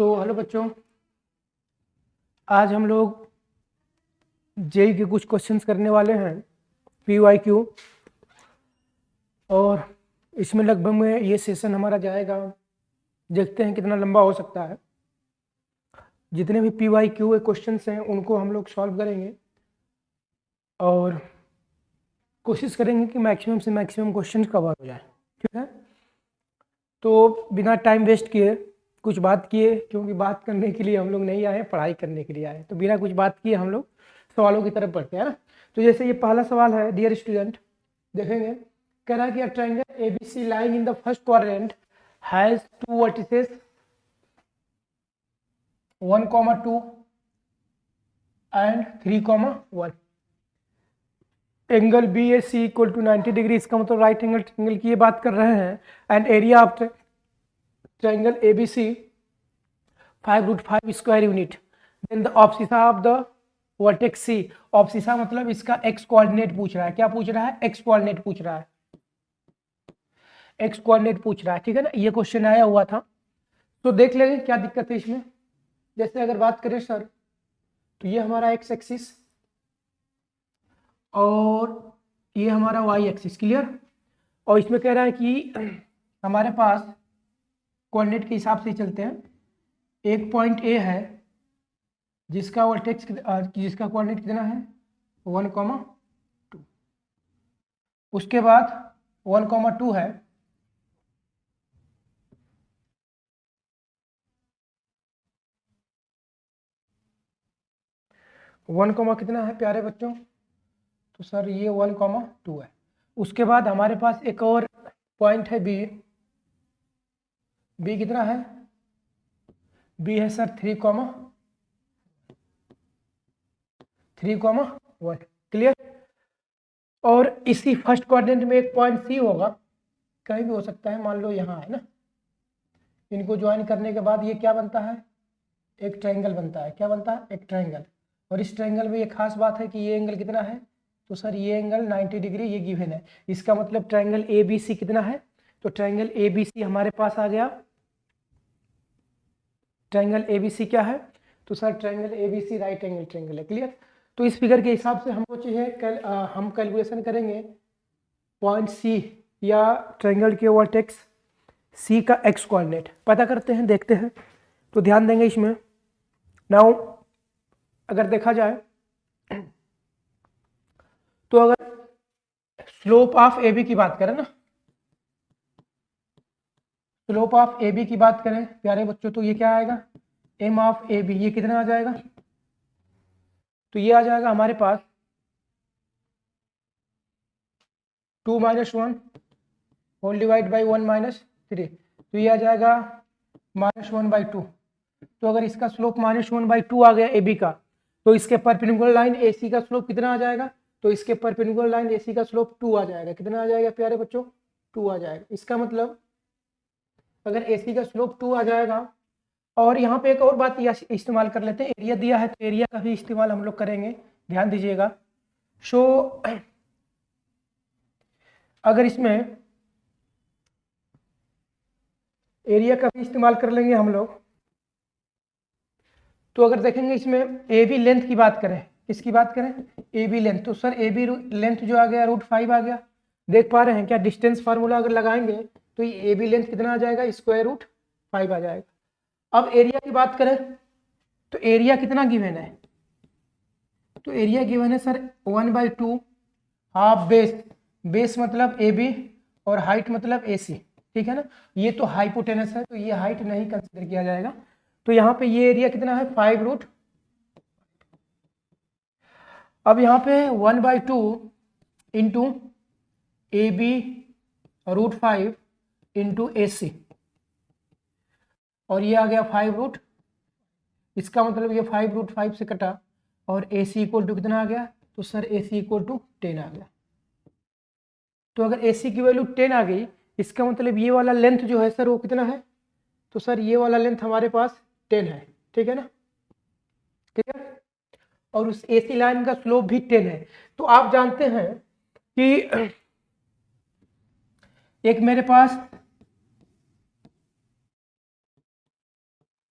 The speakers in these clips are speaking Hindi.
तो हेलो बच्चों, आज हम लोग जेई के कुछ क्वेश्चंस करने वाले हैं PYQ। और इसमें लगभग में ये सेशन हमारा जाएगा, देखते हैं कितना लंबा हो सकता है। जितने भी PYQ के क्वेश्चंस हैं उनको हम लोग सॉल्व करेंगे और कोशिश करेंगे कि मैक्सिमम से मैक्सिमम क्वेश्चंस कवर हो जाए। ठीक है, तो बिना टाइम वेस्ट किए कुछ बात किए, क्योंकि बात करने के लिए हम लोग नहीं आए, पढ़ाई करने के लिए आए, तो बिना कुछ बात किए हम लोग सवालों की तरफ बढ़ते हैं ना। तो जैसे ये पहला सवाल है, डियर स्टूडेंट, देखेंगे कह रहा है कि a triangle ABC lying in the first quadrant has two vertices 1,2 and 3,1। Angle BAC equal to 90 degree, इसका मतलब राइट एंगल ट्रायंगल की ये बात कर रहे हैं। And area of triangle ABC 5√5 square unit. Then the abscissa of the vertex C। Abscissa मतलब इसका एक्स कोऑर्डिनेट पूछ रहा है। क्या पूछ रहा है? एक्स कोऑर्डिनेट पूछ रहा है, एक्स कोऑर्डिनेट पूछ रहा है। ठीक है ना, ये क्वेश्चन आया हुआ था, तो देख लेंगे क्या दिक्कत है इसमें। जैसे अगर बात करें सर, तो ये हमारा एक्स एक्सिस और ये हमारा वाई एक्सिस, क्लियर। और इसमें कह रहा है कि हमारे पास कोऑर्डिनेट के हिसाब से चलते हैं। एक पॉइंट ए है जिसका वर्टेक्स जिसका कोऑर्डिनेट कितना है 1,2। उसके बाद 1,2 है 1, कितना है प्यारे बच्चों? तो सर ये 1,2 है। उसके बाद हमारे पास एक और पॉइंट है बी। बी कितना है? बी है सर 3,1, क्लियर। और इसी फर्स्ट क्वाड्रेंट में एक पॉइंट सी होगा, कहीं भी हो सकता है, मान लो यहाँ है ना। इनको ज्वाइन करने के बाद ये क्या बनता है? एक ट्रायंगल बनता है। क्या बनता है? एक ट्रायंगल। और इस ट्रायंगल में ये खास बात है कि ये एंगल कितना है? तो सर ये एंगल 90 डिग्री ये गिवन है। इसका मतलब ट्रायंगल ABC कितना है? तो ट्रायंगल ABC हमारे पास आ गया। ट्रायंगल ABC क्या है? तो sir triangle ABC right angle triangle है, क्लियर। तो इस फिगर के हिसाब से हमको चाहिए हम कैलकुलेशन करेंगे पॉइंट C या ट्रायंगल के वर्टेक्स C का एक्स कोऑर्डिनेट पता करते हैं, देखते हैं। तो ध्यान देंगे इसमें। नाउ अगर देखा जाए तो अगर स्लोप ऑफ AB की बात करें ना, स्लोप ऑफ AB की बात करें प्यारे बच्चों, तो ये क्या आएगा? M of AB। ये कितना आ जाएगा? तो ये आ जाएगा हमारे पास 2 - 1 होल डिवाइड बाई 1 - 3। तो ये आ जाएगा -1/2। तो अगर इसका स्लोप -1/2 आ गया AB का, तो इसके परपेंडिकुलर लाइन AC का स्लोप कितना आ जाएगा? तो इसके परपेंडिकुलर लाइन AC का स्लोप 2 आ जाएगा। कितना आ जाएगा प्यारे बच्चों? 2 आ जाएगा। इसका मतलब अगर AC का स्लोप 2 आ जाएगा, और यहाँ पे एक और बात इस्तेमाल कर लेते हैं, एरिया दिया है तो एरिया का भी इस्तेमाल हम लोग करेंगे, ध्यान दीजिएगा। सो अगर इसमें एरिया का भी इस्तेमाल कर लेंगे हम लोग, तो अगर देखेंगे इसमें AB लेंथ की बात करें, किसकी बात करें? AB length. तो सर AB लेंथ जो आ गया √5 आ गया। देख पा रहे हैं क्या? डिस्टेंस फार्मूला अगर लगाएंगे तो ये AB लेंथ कितना आ जाएगा? √5 आ जाएगा। अब एरिया की बात करें तो एरिया कितना गिवन है? तो एरिया गिवन है सर 1/2 हाफ बेस। बेस मतलब AB और हाइट मतलब AC, ठीक है ना। ये तो हाइपोटेनस है तो ये हाइट नहीं कंसिडर किया जाएगा। तो यहाँ पे ये एरिया कितना है? 5 अब यहाँ पे 1/2 इंटू AB √5 इंटू AC, और ये आ गया 5 इसका मतलब ये 5 से कटा, और AC इक्वल टू कितना आ गया? तो सर AC इक्वल टू 10 आ गया। तो अगर AC की वैल्यू 10 आ गई, इसका मतलब ये वाला लेंथ जो है सर वो कितना है? तो सर ये वाला लेंथ हमारे पास 10 है, ठीक है ना, ठीक है। और उस AC लाइन का स्लोप भी 10 है। तो आप जानते हैं कि एक मेरे पास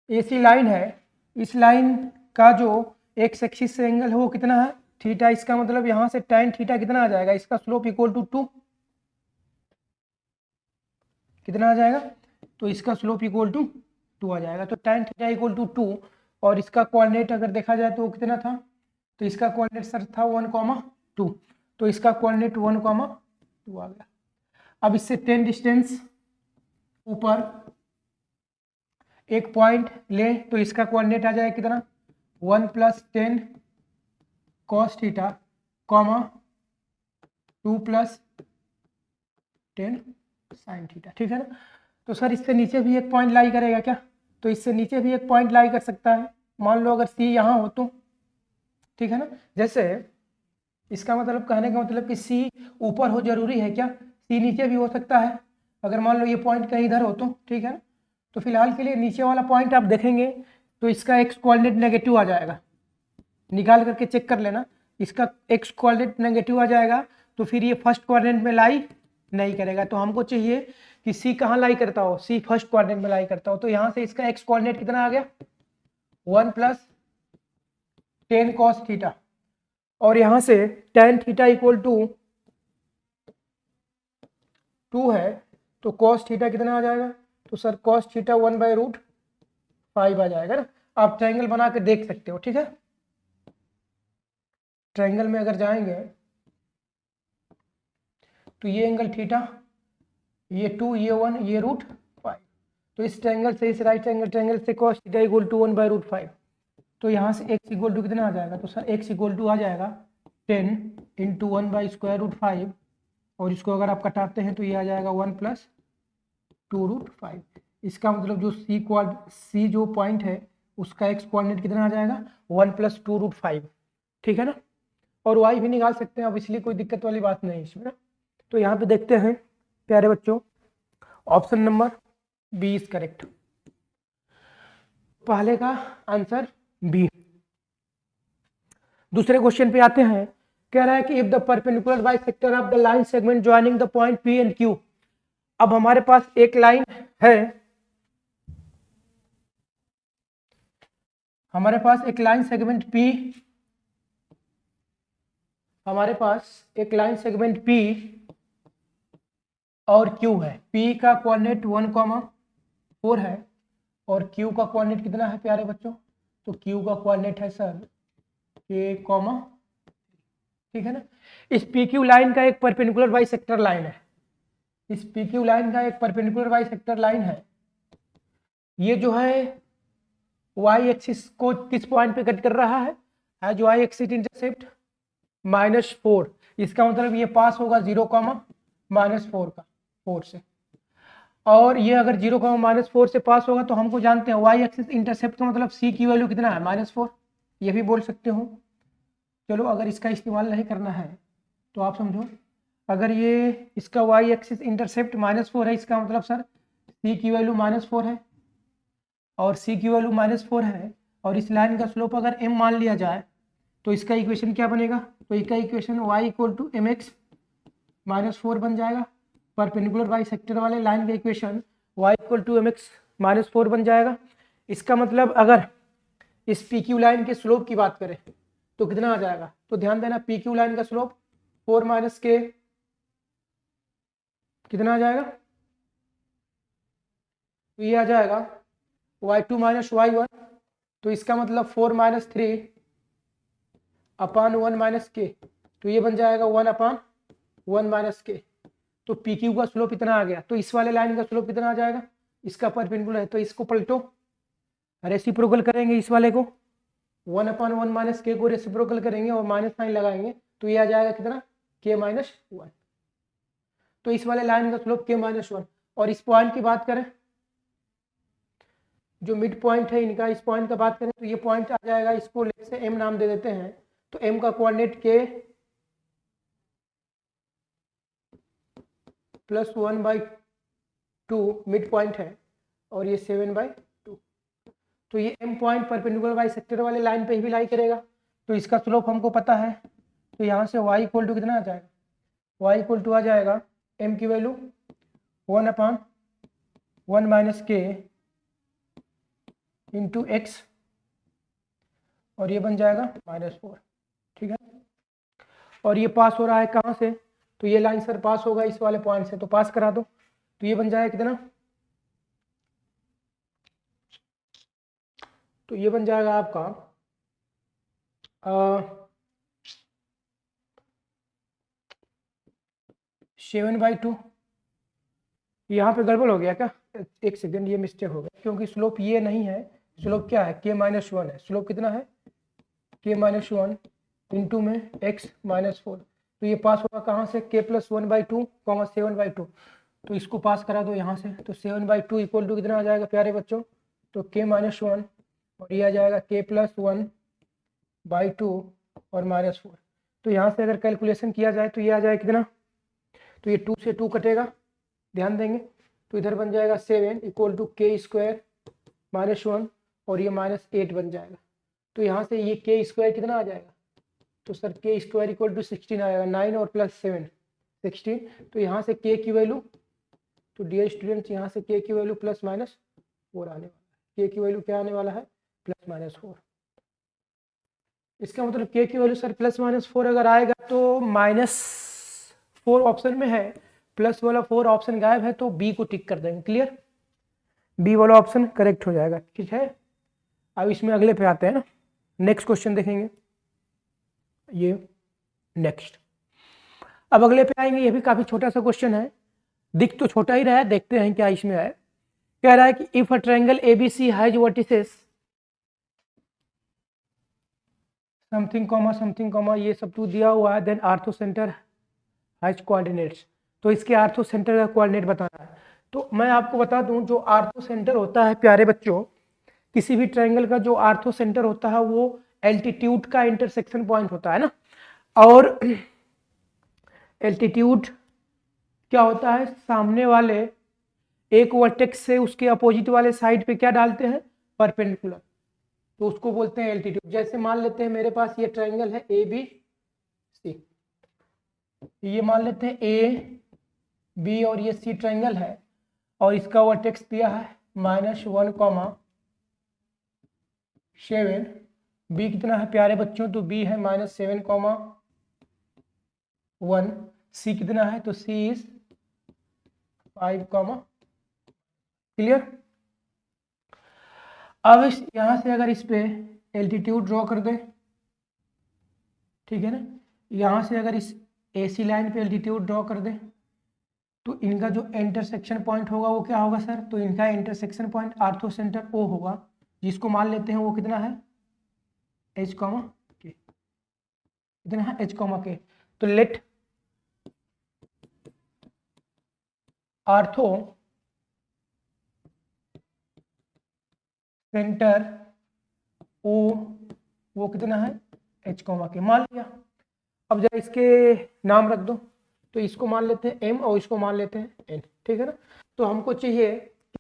AC लाइन है, इस लाइन का जो एक्स एक्सिस से एंगल है वो कितना है, थीटा। इसका मतलब यहाँ से tan थीटा कितना आ जाएगा, इसका स्लोप इक्वल टू 2, कितना आ जाएगा, तो इसका स्लोप इक्वल टू 2 आ जाएगा। तो tan थीटा इक्वल टू 2, और इसका कोऑर्डिनेट अगर देखा जाए तो वो कितना था, तो इसका कोऑर्डिनेट सर था 1,2, तो इसका कोऑर्डिनेट 1,2 आ गया। अब इससे 10 डिस्टेंस ऊपर एक पॉइंट ले तो इसका कोऑर्डिनेट आ जाएगा कितना, 1 + 10 cos थीटा, 2 + 10 sin थीटा, ठीक है ना। तो सर इससे नीचे भी एक पॉइंट लाई करेगा क्या, तो इससे नीचे भी एक पॉइंट लाई कर सकता है, मान लो अगर सी यहाँ हो तो, ठीक है ना। जैसे इसका मतलब कहने का मतलब कि सी ऊपर हो जरूरी है क्या, सी नीचे भी हो सकता है, अगर मान लो ये पॉइंट कहीं इधर हो तो, ठीक है ना। तो फिलहाल के लिए नीचे वाला पॉइंट आप देखेंगे तो इसका एक्स कोऑर्डिनेट नेगेटिव आ जाएगा, निकाल करके चेक कर लेना, इसका एक्स कोऑर्डिनेट नेगेटिव आ जाएगा, तो फिर ये फर्स्ट कोऑर्डिनेट में लाई नहीं करेगा। तो हमको चाहिए कि सी कहाँ लाई करता हो, सी फर्स्ट कोऑर्डिनेट में लाई करता हो। तो यहाँ से इसका एक्स कोऑर्डिनेट कितना आ गया, 1 + 10 cos थीटा, और यहाँ से tan थीटा इक्वल टू 2 है, तो cos थीटा कितना आ जाएगा, तो सर cos थीटा 1/√5 आ जाएगा ना। आप ट्रायंगल बना के देख सकते हो, ठीक है। ट्रायंगल में अगर जाएंगे तो ये एंगल थीटा, ये 2, ये 1, ये √5, तो इस ट्रायंगल से, इस राइट एंगल ट्रायंगल से cos थीटा इक्वल टू 1/√5, तो यहाँ से x इक्वल टू कितना आ जाएगा, तो सर x इक्वल टू आ जाएगा 10 × 1/√5, और इसको अगर आप कटाते हैं तो ये आ जाएगा 1 + 2√5। इसका मतलब जो सी जो पॉइंट है उसका एक्स कोऑर्डिनेट कितना आ जाएगा, 1 + 2√5, ठीक है ना। और y भी निकाल सकते हैं अब, इसलिए कोई दिक्कत वाली बात नहीं इसमें ना। तो यहाँ पे देखते हैं प्यारे बच्चों, option number B is correct, पहले का आंसर बी। दूसरे क्वेश्चन पे आते हैं, कह रहा है कि if the perpendicular bisector of the line segment joining the point P and Q. अब हमारे पास एक लाइन है, हमारे पास एक लाइन सेगमेंट P, हमारे पास एक लाइन सेगमेंट P और Q है। P का कोऑर्डिनेट 1,4 है और Q का कोऑर्डिनेट कितना है प्यारे बच्चों, तो Q का कोऑर्डिनेट है सर K, ठीक है ना। इस PQ लाइन का एक परपेंडिकुलर बाइसेक्टर लाइन है, इस PQ लाइन का एक परपेंडिकुलर बाइसेक्टर लाइन है। ये जो है y एक्सिस को किस पॉइंट पे कट कर रहा है, जो y एक्सिस इंटरसेप्ट -4, इसका मतलब ये पास होगा 0, -4 का 4 से, और ये अगर 0, -4 से पास होगा तो हमको जानते हैं y एक्सिस इंटरसेप्ट का मतलब c की वैल्यू कितना है, -4, ये भी बोल सकते हो। चलो अगर इसका इस्तेमाल नहीं करना है तो आप समझो, अगर ये इसका y एक्सिस इंटरसेप्ट -4 है, इसका मतलब सर c की वैल्यू -4 है, और c की वैल्यू -4 है, और इस लाइन का स्लोप अगर m मान लिया जाए तो इसका इक्वेशन क्या बनेगा, तो इसका इक्वेशन y = mx -4 बन जाएगा। परपेंडिकुलर बाइसेक्टर वाले लाइन का इक्वेशन y = mx -4 बन जाएगा। इसका मतलब अगर इस PQ लाइन के स्लोप की बात करें तो कितना आ जाएगा, तो ध्यान देना PQ लाइन का स्लोप 4 - k कितना आ जाएगा, तो ये आ जाएगा y2 - y1, तो इसका मतलब 4 - 3 / 1 - k, तो ये बन जाएगा 1/1 - k। तो PQ का स्लोप इतना आ गया, तो इस वाले लाइन का स्लोप कितना आ जाएगा, इसका परपेंडिकुलर है तो इसको पलटो, रेसिप्रोकल करेंगे, इस वाले को 1/1 - k को रेसिप्रोकल करेंगे और माइनस साइन लगाएंगे, तो ये आ जाएगा कितना, k - 1। तो इस वाले लाइन का स्लोप k - 1, और इस पॉइंट की बात करें, जो मिड पॉइंट है इनका, इस पॉइंट का बात करें तो ये पॉइंट आ जाएगा, इसको लेट से m नाम दे देते हैं, तो m का कोऑर्डिनेट k + 1/2 मिड पॉइंट है, और ये 7/2, तो ये m पॉइंट परपेंडिकुलर बाइसेक्टर वाले लाइन पे ही भी लाई करेगा, तो इसका स्लोप हमको पता है, तो यहाँ से y = कितना आ जाएगा, y = आ जाएगा m की वैल्यू 1/1 - k इंटू एक्स और ये बन जाएगा -4, ठीक है। और ये पास हो रहा है कहाँ से, तो ये लाइन सर पास होगा इस वाले पॉइंट से, तो पास करा दो, तो ये बन जाएगा कितना, तो ये बन जाएगा आपका 7/2। यहाँ पे गड़बड़ हो गया क्या, एक सेकेंड, ये मिस्टेक हो गया, क्योंकि स्लोप ये नहीं है, स्लोप क्या है, k-1 है, स्लोप कितना है k-1 इंटू में x -4, तो ये पास होगा कहाँ से, k+1/2, 7/2, तो इसको पास करा दो यहाँ से, तो 7/2 इक्वल टू कितना आ जाएगा प्यारे बच्चों, तो k-1 और ये आ जाएगा k+1/2 और -4। तो यहाँ से अगर कैलकुलेशन किया जाए तो ये आ जाए कितना, तो ये 2 से 2 कटेगा, ध्यान देंगे, तो इधर बन जाएगा 7 इक्वल टू k² -1 और ये -8 बन जाएगा। तो यहाँ से ये k² कितना आ जाएगा, तो सर k² इक्वल टू 16 आएगा, 9 और +7 16। तो यहाँ से k की वैल्यू, तो डियर स्टूडेंट्स यहाँ से k की वैल्यू +-4 आने वाला है, k की वैल्यू क्या आने वाला है, +-4। इसका मतलब k की वैल्यू सर +-4 अगर आएगा तो -4 ऑप्शन में है, प्लस वाला 4 ऑप्शन गायब है, तो बी को टिक कर देंगे, क्लियर, बी वाला ऑप्शन करेक्ट हो जाएगा, ठीक है। अब इसमें अगले पे आते हैं ना, नेक्स्ट क्वेश्चन देखेंगे, ये नेक्स्ट, अब अगले पे आएंगे, ये भी काफी छोटा सा क्वेश्चन है, दिख तो छोटा ही रहा है, देखते हैं क्या इसमें है। कह रहा है कि if a triangle ABC has vertices something comma ये सब तो दिया हुआ है, then orthocentre has coordinates, तो इसके आर्थो सेंटर का कोऑर्डिनेट बताना है। तो मैं आपको बता दूं, जो आर्थो सेंटर होता है प्यारे बच्चों, किसी भी ट्रायंगल का जो आर्थो सेंटर होता है वो एल्टीट्यूड का इंटरसेक्शन पॉइंट होता है ना, और एल्टीट्यूड क्या होता है, सामने वाले एक वर्टेक्स से उसके अपोजिट वाले साइड पे क्या डालते हैं, परपेंडिकुलर, तो उसको बोलते हैं एल्टीट्यूड। जैसे मान लेते हैं मेरे पास ये ट्रायंगल है ABC, ये मान लेते हैं AB और ये C ट्रायंगल है, और इसका वर्टेक्स दिया है -1,7, B कितना है प्यारे बच्चों, तो B है -7,1, C कितना है, तो C इज 5, क्लियर। अब इस यहाँ से अगर इस पे एल्टीट्यूड ड्रॉ कर दें, ठीक है ना, यहाँ से अगर इस AC लाइन पे एल्टीट्यूड ड्रॉ कर दें, तो इनका जो इंटरसेक्शन पॉइंट होगा वो क्या होगा सर, तो इनका intersection point ortho centre O होगा, जिसको मान लेते हैं वो कितना है H, K, कितना है H, K। तो लेट आर्थो सेंटर O वो कितना है H, K, मान लिया। अब जरा इसके नाम रख दो, तो इसको मान लेते हैं M और इसको मान लेते हैं N, ठीक है ना। तो हमको चाहिए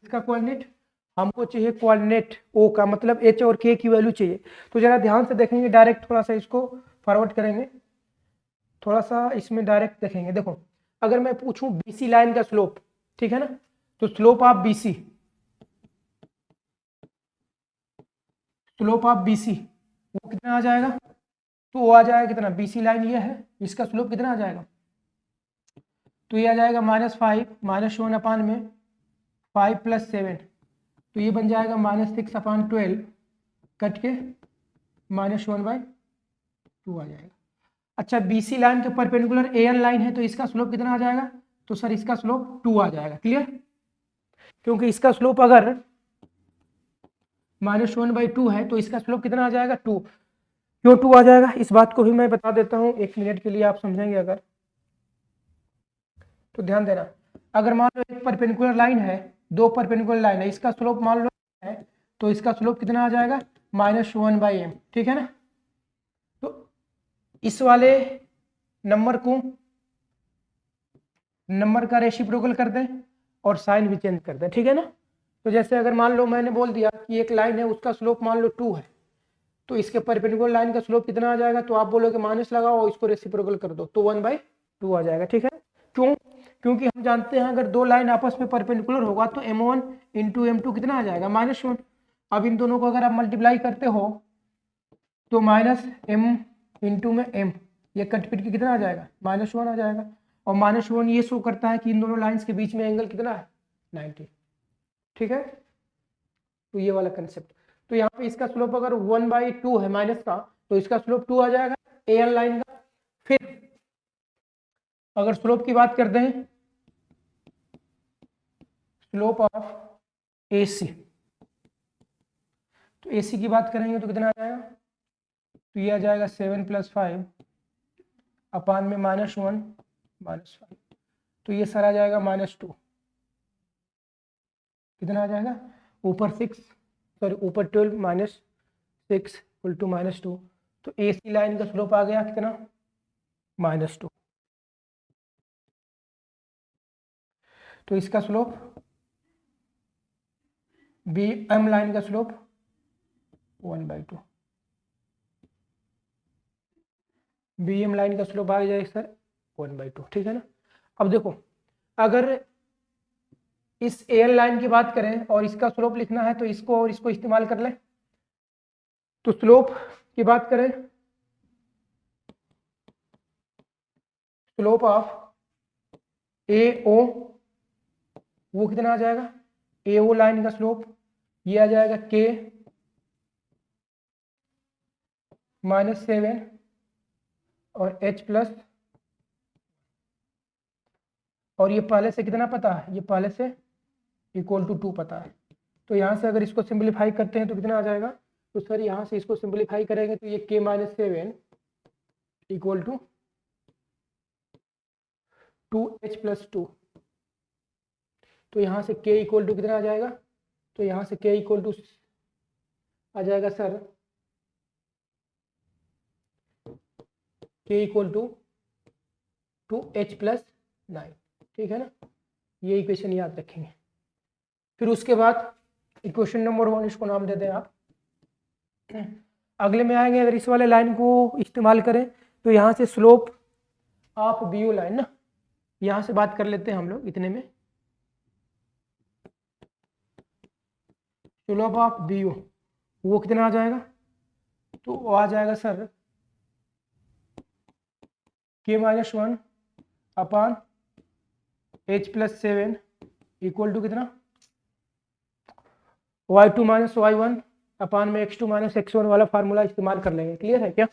इसका कोऑर्डिनेट, हमको चाहिए कोऑर्डिनेट O का, मतलब H और K की वैल्यू चाहिए। तो जरा ध्यान से देखेंगे, डायरेक्ट थोड़ा सा इसको फॉरवर्ड करेंगे, थोड़ा सा इसमें डायरेक्ट देखेंगे। देखो अगर मैं पूछूं BC लाइन का स्लोप, ठीक है ना, तो स्लोप ऑफ BC वो कितना आ जाएगा, तो वो आ जाएगा कितना, BC लाइन ये है, इसका स्लोप कितना आ जाएगा, तो ये आ जाएगा -5 -1 में 5 + 7, तो ये बन जाएगा -6/12 कट के -1/2 आ जाएगा। अच्छा BC लाइन के परपेंडिकुलर AN लाइन है, तो इसका स्लोप कितना आ जाएगा, तो सर इसका स्लोप 2 आ जाएगा, क्लियर, क्योंकि इसका स्लोप अगर -1/2 है तो इसका स्लोप कितना आ जाएगा 2। क्यों 2 आ जाएगा, इस बात को भी मैं बता देता हूँ, 1 मिनट के लिए आप समझेंगे अगर, तो ध्यान देना। अगर मान लो एक परपेंडिकुलर लाइन है, 2 परपेंडिकुलर लाइन है, इसका स्लोप मान लो है, तो इसका स्लोप कितना आ जाएगा -1/m, ठीक है ना। तो इस वाले नंबर का रेसिप्रोकल कर दें और साइन भी चेंज कर दें, ठीक है ना। तो जैसे अगर मान लो मैंने बोल दिया कि एक लाइन है, उसका स्लोप मान लो 2 है, तो इसके परपेंडिकुलर लाइन का स्लोप कितना आ जाएगा, तो आप बोलोगे माइनस लगाओ और इसको रेसिप्रोकल कर दो, तो 1/2 आ जाएगा, ठीक है। क्यों, क्योंकि हम जानते हैं अगर 2 लाइन आपस में परपेंडिकुलर होगा तो m1 × m2 कितना आ जाएगा -1, अब इन दोनों को अगर आप मल्टीप्लाई करते हो तो माइनस एम इंटू में एम, ये कट पिट के कितना आ जाएगा, -1 आ जाएगा। और -1 ये शो करता है कि इन दोनों लाइंस के बीच में एंगल कितना है, 90। ठीक है, तो ये वाला कंसेप्ट। तो यहाँ पे इसका स्लोप अगर 1/2 है माइनस का, तो इसका स्लोप 2 आ जाएगा एन लाइन का। फिर अगर स्लोप की बात करते हैं, स्लोप ऑफ AC, तो AC की बात करेंगे तो कितना आ जाएगा, तो ये आ जाएगा 7 + 5 अपान में -1 -5, तो ये सर आ जाएगा -2, कितना आ जाएगा, ऊपर 12 - 6 = -2, तो AC लाइन का स्लोप आ गया कितना, -2। तो इसका स्लोप BM लाइन का स्लोप 1/2, BM लाइन का स्लोप आ जाएगा सर 1/2। ठीक है ना। अब देखो, अगर इस AN लाइन की बात करें और इसका स्लोप लिखना है तो इसको और इसको इस्तेमाल कर लें। तो स्लोप की बात करें, स्लोप ऑफ AO वो कितना आ जाएगा, AO लाइन का स्लोप ये आ जाएगा K -7 और H+, और ये पहले से कितना पता है, ये पहले से = 2 पता है। तो यहाँ से अगर इसको सिंपलीफाई करते हैं तो कितना आ जाएगा, तो सर यहाँ से इसको सिंपलीफाई करेंगे तो ये K -7 = 2H+2, तो यहाँ से K = कितना आ जाएगा, तो यहाँ से K = आ जाएगा सर K = 2H+9। ठीक है ना, ये इक्वेशन याद रखेंगे। फिर उसके बाद इक्वेशन नंबर 1 इसको नाम दे दें आप। अगले में आएंगे, अगर इस वाले लाइन को इस्तेमाल करें तो यहाँ से स्लोप ऑफ BO लाइन ना, यहाँ से बात कर लेते हैं हम लोग इतने में। स्लोप ऑफ BO वो कितना आ जाएगा, तो वो आ जाएगा सर K -1 अपान H+7 = कितना, Y2 - Y1 अपान में X2 - X1 वाला फार्मूला इस्तेमाल कर लेंगे। क्लियर है क्या।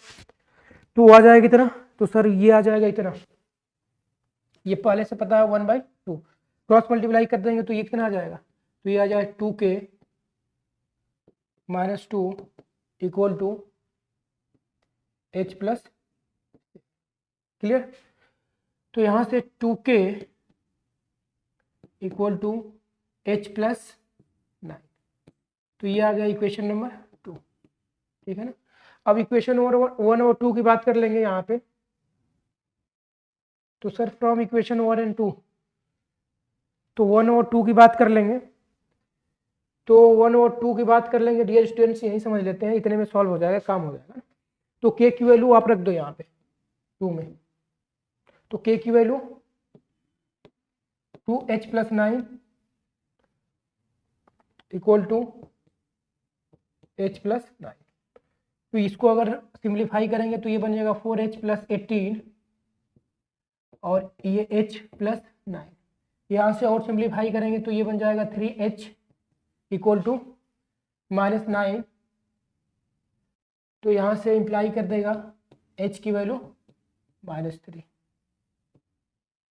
तो आ जाएगा कितना, तो सर ये आ जाएगा इतना, ये पहले से पता है 1/2, क्रॉस मल्टीप्लाई कर देंगे तो ये कितना आ जाएगा, तो ये आ जाएगा 2K -2 = H+। क्लियर। तो यहाँ से 2K = H+9, तो ये आ गया इक्वेशन नंबर 2। ठीक है ना। अब इक्वेशन नंबर 1 और 2 की बात कर लेंगे यहाँ पे। तो सर फ्रॉम इक्वेशन 1 और 2, तो 1 और 2 की बात कर लेंगे, तो 1 और 2 की बात कर लेंगे डियर स्टूडेंट्स, यही समझ लेते हैं, इतने में सॉल्व हो जाएगा, काम हो जाएगा। तो K की वैल्यू आप रख दो यहाँ पे 2 में, तो K की वैल्यू 2H+9 = H+9। तो इसको अगर सिंप्लीफाई करेंगे तो ये बन जाएगा 4H+18 और ये H+9। यहाँ से और सिंप्लीफाई करेंगे तो ये बन जाएगा 3H = -9, तो यहाँ से इम्प्लाई कर देगा H की वैल्यू -3।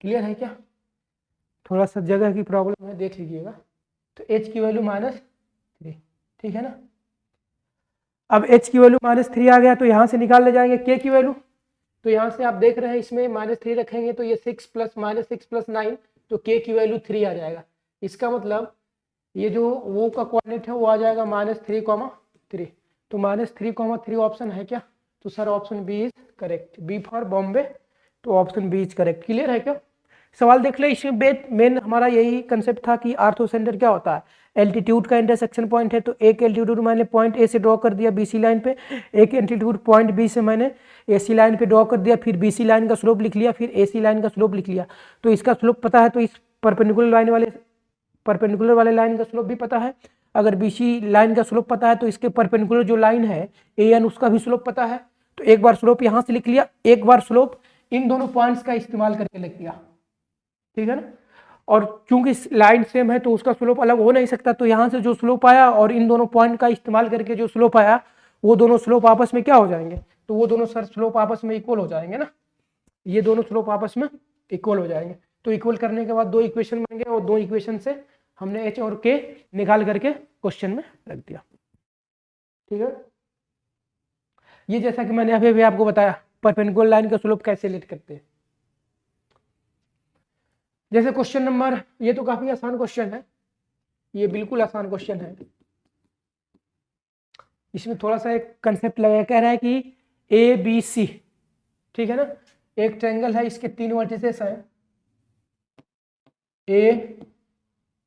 क्लियर है क्या, थोड़ा सा जगह की प्रॉब्लम है, देख लीजिएगा। तो H की वैल्यू -3। ठीक है ना। अब H की वैल्यू -3 आ गया, तो यहाँ से निकाल ले जाएंगे K की वैल्यू। तो यहाँ से आप देख रहे हैं इसमें -3 रखेंगे तो ये 6 + -6+9, तो K की वैल्यू 3 आ जाएगा। इसका मतलब ये जो वो का कोऑर्डिनेट है वो आ जाएगा -3,3। तो -3,3 ऑप्शन है क्या, तो sir option B is correct, B for Bombay, तो option B is correct. Clear है क्या। सवाल देख ले, इसमें मेन हमारा यही कंसेप्ट था कि आर्थो सेंटर क्या होता है, एल्टीट्यूड का इंटरसेक्शन पॉइंट है। तो एक एल्टीट्यूड मैंने पॉइंट ए से ड्रॉ कर दिया BC लाइन पे, एक एल्टीट्यूड पॉइंट बी से मैंने AC लाइन पे ड्रॉ कर दिया, फिर BC लाइन का स्लोप लिख लिया, फिर AC लाइन का स्लोप लिख लिया। तो इसका स्लोप पता है, तो इस परपेंडिकुलर वाले लाइन का स्लोप भी पता है, अगर बीसी लाइन का स्लोप पता है तो इसके परपेंडिकुलर जो लाइन है AN उसका भी स्लोप पता है, तो एक बार स्लोप यहां से लिख लिया, एक बार स्लोप इन दोनों पॉइंट्स का इस्तेमाल करके लिख दिया, ठीक है ना। और क्योंकि लाइन सेम है तो उसका स्लोप अलग हो नहीं सकता, तो यहां से जो स्लोप आया और इन दोनों पॉइंट का इस्तेमाल करके जो स्लोप आया वो दोनों स्लोप आपस में क्या हो जाएंगे, तो वो दोनों सर स्लोप आपस में इक्वल हो जाएंगे ना, ये दोनों स्लोप आपस में इक्वल हो जाएंगे। तो इक्वल करने के बाद दो इक्वेशन बन गए और दो इक्वेशन से हमने एच और के निकाल करके क्वेश्चन में रख दिया, ठीक है। ये जैसा कि मैंने अभी भी आपको बताया परपेंडिकुलर लाइन का स्लोप कैसे लेट करते हैं। जैसे क्वेश्चन नंबर, ये तो काफी आसान क्वेश्चन है, ये बिल्कुल आसान क्वेश्चन है। इसमें थोड़ा सा एक कंसेप्ट लगा, कह रहा है कि ABC, ठीक है ना, एक ट्रायंगल है, इसके 3 वर्टिसेस हैं A,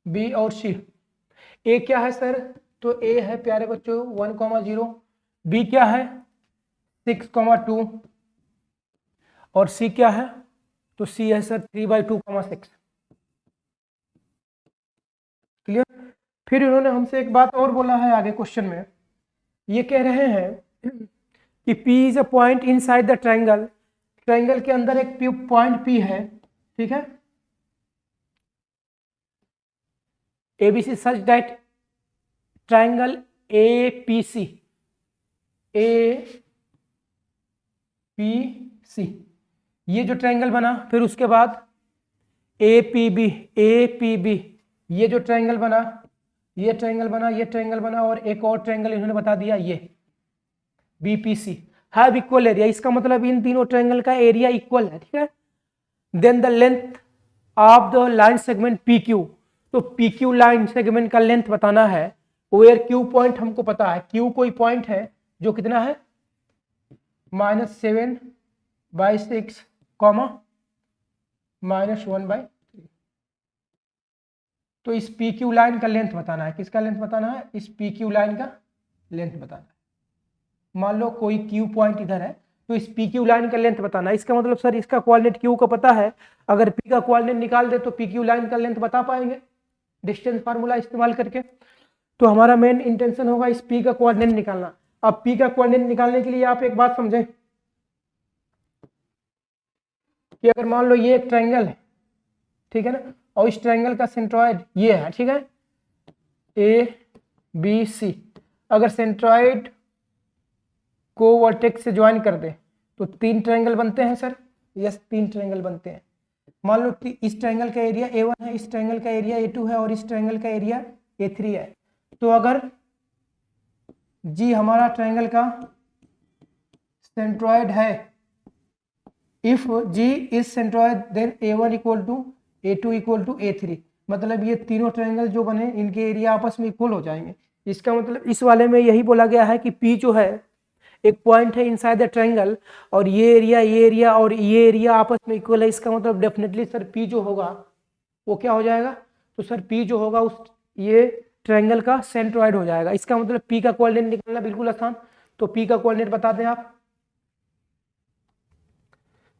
B और C। A क्या है सर, तो A है प्यारे बच्चों 1,0, B क्या है 6,2 और C क्या है, तो C है सर 3/2,6। क्लियर। फिर इन्होंने हमसे एक बात और बोला है आगे क्वेश्चन में, ये कह रहे हैं कि P is a point inside the triangle, triangle के अंदर एक पॉइंट P है, ठीक है, ABC such that triangle APC ये जो ट्रायंगल बना, फिर उसके बाद APB ये जो ट्रायंगल बना, ये ट्रायंगल बना, ये ट्रायंगल बना, और एक और ट्रायंगल इन्होंने बता दिया ये BPC हैव इक्वल एरिया। इसका मतलब इन तीनों ट्रायंगल का एरिया इक्वल है, ठीक है। Then the length of the line segment PQ, तो PQ लाइन सेगमेंट का लेंथ बताना है, वेयर Q पॉइंट हमको पता है, Q कोई पॉइंट है जो कितना है -7/6 -1/3। तो इस PQ लाइन का लेंथ बताना है, किसका लेंथ बताना है, इस PQ लाइन का लेंथ बताना है। मान लो कोई Q पॉइंट इधर है, तो इस PQ लाइन का लेंथ बताना है। इसका मतलब सर इसका कोऑर्डिनेट Q को पता है, अगर P का कोऑर्डिनेट निकाल दे तो PQ लाइन का लेंथ बता पाएंगे डिस्टेंस फार्मूला इस्तेमाल करके। तो हमारा मेन इंटेंशन होगा इस P का कोऑर्डिनेट निकालना। अब P का कोऑर्डिनेट निकालने के लिए आप एक बात समझें कि अगर मान लो ये एक ट्रायंगल है, ठीक है ना, और इस ट्रायंगल का सेंट्रॉइड ये है, ठीक है, ABC, अगर सेंट्रॉइड को वर्टेक्स से ज्वाइन कर दे तो 3 ट्रायंगल बनते हैं सर, यस 3 ट्रायंगल बनते हैं। मान लो इस ट्रायंगल का एरिया A1 है, इस ट्रायंगल का एरिया A2 है और इस ट्रायंगल का एरिया A3 है। तो अगर G हमारा ट्रायंगल का सेंट्रॉइड है, if G is centroid then A1 equal to A2 equal to A3, मतलब ये तीनों ट्रायंगल जो बने इनके एरिया आपस में इक्वल हो जाएंगे। इसका मतलब इस वाले में यही बोला गया है कि P जो है एक पॉइंट है इनसाइड द ट्रायंगल और ये एरिया और ये एरिया आपस में इक्वल है। इसका मतलब डेफिनेटली सर P जो होगा वो क्या हो जाएगा, तो सर P जो होगा उस ये ट्रायंगल का सेंट्रॉइड हो जाएगा। इसका मतलब P का कोऑर्डिनेट निकालना बिल्कुल आसान। तो P का कोऑर्डिनेट बता दें आप,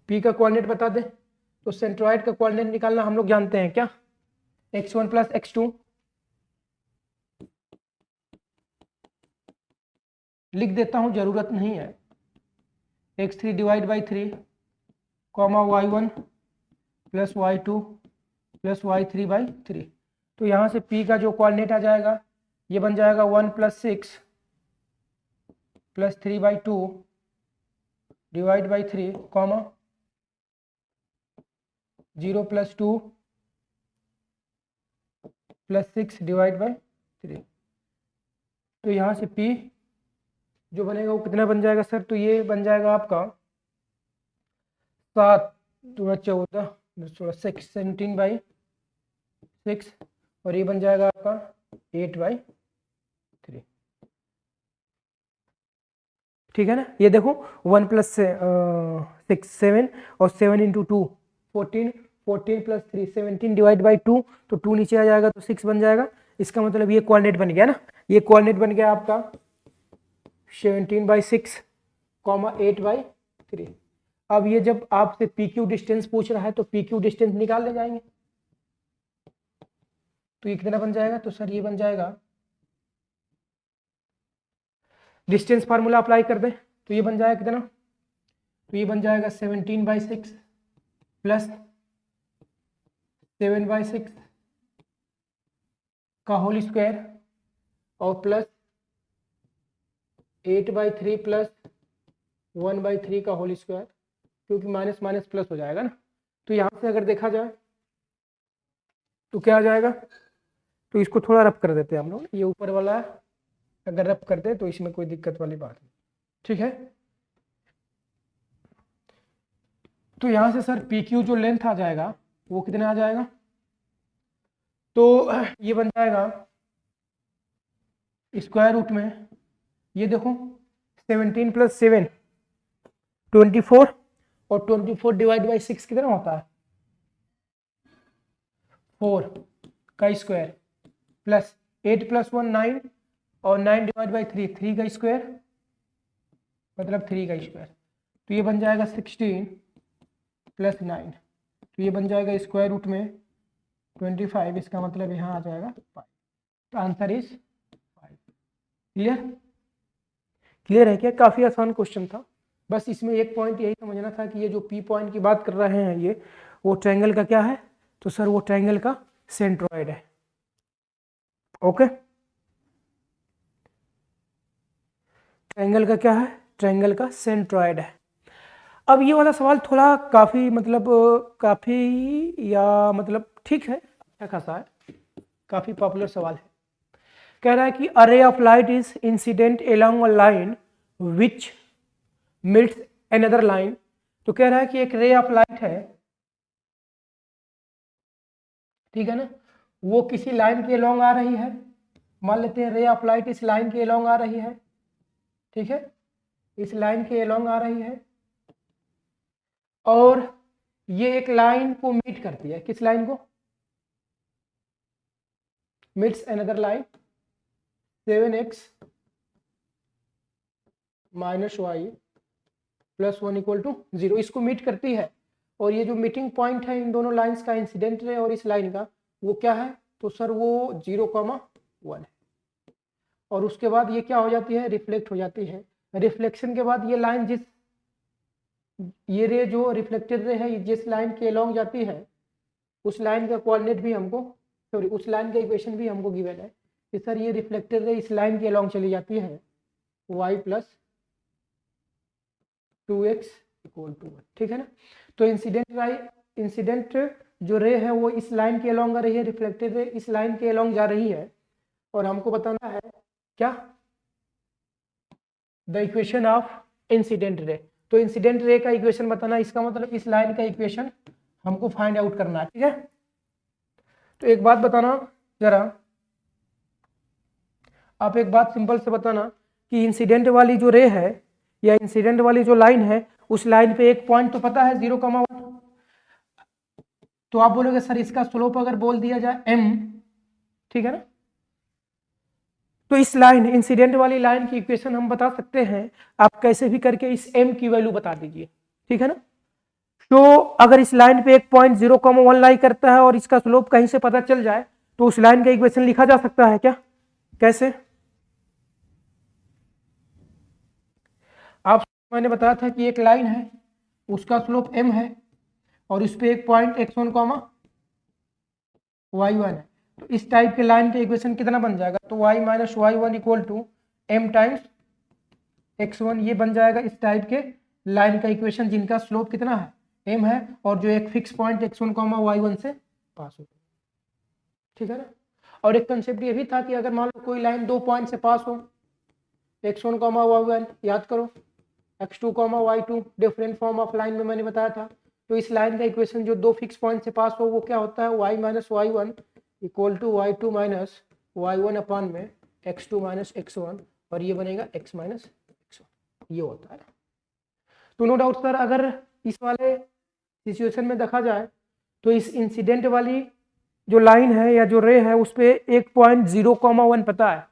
P का कोऑर्डिनेट बता दें तो सेंट्रॉइड का कोऑर्डिनेट निकालना हम लोग जानते हैं क्या, x1 प्लस x2 लिख देता हूं, जरूरत नहीं है, x3 divide by 3 y1 plus y2 plus y3/3। तो यहां से P का जो कोऑर्डिनेट आ जाएगा ये बन जाएगा 1 plus 6 plus 3/2 divide by 3 0 plus 2 plus 6 divide by 3। तो यहाँ से P जो बनेगा वो कितना बन जाएगा सर, तो ये बन जाएगा आपका 7 2 14 6 17/6 और ये बन जाएगा आपका 8/3। ठीक है ना। ये देखो 1 प्लस 6 7 और 7 इंटू 2 14 14 प्लस 3 17 डिवाइड बाई 2, तो 2 नीचे आ जाएगा तो 6 बन जाएगा। इसका मतलब ये कोऑर्डिनेट बन गया ना, ये कोऑर्डिनेट बन गया आपका 17/6 8/3। अब ये जब आपसे PQ डिस्टेंस पूछ रहा है तो PQ डिस्टेंस निकालने जाएंगे, तो ये कितना बन जाएगा, तो सर ये बन जाएगा डिस्टेंस फार्मूला अप्लाई कर दें तो ये बन जाएगा कितना, तो ये बन जाएगा 17/6 प्लस 7/6 का होल स्क्वायर और प्लस 8/3 प्लस 1/3 का होल स्क्वायर, क्योंकि माइनस माइनस प्लस हो जाएगा ना। तो यहाँ से अगर देखा जाए तो क्या आ जाएगा, तो इसको थोड़ा रफ कर देते हैं हम लोग, ये ऊपर वाला अगर रफ कर दे तो इसमें कोई दिक्कत वाली बात नहीं, ठीक है। तो यहाँ से सर पी क्यू जो लेंथ आ जाएगा वो कितना आ जाएगा, तो ये बन जाएगा स्क्वायर रूट में, ये देखो 17 + 7 24 और 24 डिवाइड बाई 6 कितना होता है 4 का स्क्वायर प्लस 8 + 1 9 और 9 डिवाइड बाई 3 का स्क्वायर मतलब 3 का स्क्वायर, तो ये बन जाएगा 16 + 9, तो ये बन जाएगा स्क्वायर रूट में 25, इसका मतलब यहाँ आ जाएगा 5, तो आंसर इज 5। क्लियर, क्लियर है क्या? काफ़ी आसान क्वेश्चन था, बस इसमें एक पॉइंट यही समझना था कि ये जो पी पॉइंट की बात कर रहे हैं ये वो ट्रायंगल का क्या है, तो सर वो ट्रायंगल का सेंट्रॉइड है। ओके, ट्रायंगल का क्या है, ट्रायंगल का सेंट्रॉइड है। अब ये वाला सवाल थोड़ा काफ़ी मतलब काफ़ी या मतलब ठीक है, अच्छा खासा है, काफ़ी पॉपुलर सवाल है। कह रहा है कि a ray of light is incident along a line which meets another line, तो कह रहा है कि एक रे ऑफ लाइट है, ठीक है ना, वो किसी लाइन के अलोंग आ रही है, मान लेते हैं रे ऑफ लाइट इस लाइन के अलोंग आ रही है, ठीक है, इस लाइन के अलोंग आ रही है और ये एक लाइन को मीट करती है, किस लाइन को, meets another line 7x - y + 1 = 0, इसको मीट करती है, और ये जो मीटिंग पॉइंट है इन दोनों लाइंस का, इंसिडेंट रे और इस लाइन का, वो क्या है, तो सर वो 0,1 है, और उसके बाद ये क्या हो जाती है, रिफ्लेक्ट हो जाती है। रिफ्लेक्शन के बाद ये लाइन ये रे जो रिफ्लेक्टेड रे है जिस लाइन के अलोंग जाती है उस लाइन का कोऑर्डिनेट भी हमको, सॉरी उस लाइन का इक्वेशन भी हमको गिवन है कि सर ये रिफ्लेक्टेड रे इस लाइन के अलोंग चली जाती है y + 2x = 1, ठीक है ना। तो इंसिडेंट जो रे है वो इस लाइन के अलोंग आ रही है, रिफ्लेक्टेड रे इस लाइन के अलोंग जा रही है, और हमको बताना है क्या, the equation of incident ray. तो इंसिडेंट रे का इक्वेशन बताना, इसका मतलब इस लाइन का इक्वेशन हमको फाइंड आउट करना है, ठीक है। तो एक बात बताना जरा, आप एक बात सिंपल से बताना कि इंसिडेंट वाली जो रे है या इंसिडेंट वाली जो लाइन है उस लाइन पे एक पॉइंट तो पता है 0,1, तो आप बोलोगे सर इसका स्लोप अगर बोल दिया जाए m, ठीक है ना, तो इस लाइन इंसिडेंट वाली लाइन की इक्वेशन हम बता सकते हैं, आप कैसे भी करके इस m की वैल्यू बता दीजिए, ठीक है ना। तो अगर इस लाइन पे एक पॉइंट 0,1 लाई करता है और इसका स्लोप कहीं से पता चल जाए तो उस लाइन का इक्वेशन लिखा जा सकता है क्या, कैसे? आप मैंने बताया था कि एक लाइन है उसका स्लोप m है और उस पर एक पॉइंट x1, y1 है, तो इस टाइप के लाइन का इक्वेशन कितना बन जाएगा, तो y - y1 = m times x1, ये बन जाएगा इस टाइप के लाइन का इक्वेशन जिनका स्लोप कितना है m है और जो एक फिक्स पॉइंट x1, y1 से पास हो, ठीक है ना। और एक कंसेप्ट ये भी था कि अगर मान लो कोई लाइन 2 पॉइंट से पास हो, x1, y1 याद करो, x2, y2 different form of line में मैंने बताया था, तो इस लाइन का इक्वेशन जो 2 फिक्स पॉइंट से पास हो वो क्या होता है, y - y1 = y2 - y1 अपान में x2 - x1, और ये बनेगा x - x1, ये होता है। तो नो डाउट सर अगर इस वाले सिचुएशन में देखा जाए तो इस इंसिडेंट वाली जो लाइन है या जो रे है उस पर एक पॉइंट 0,1 पता है,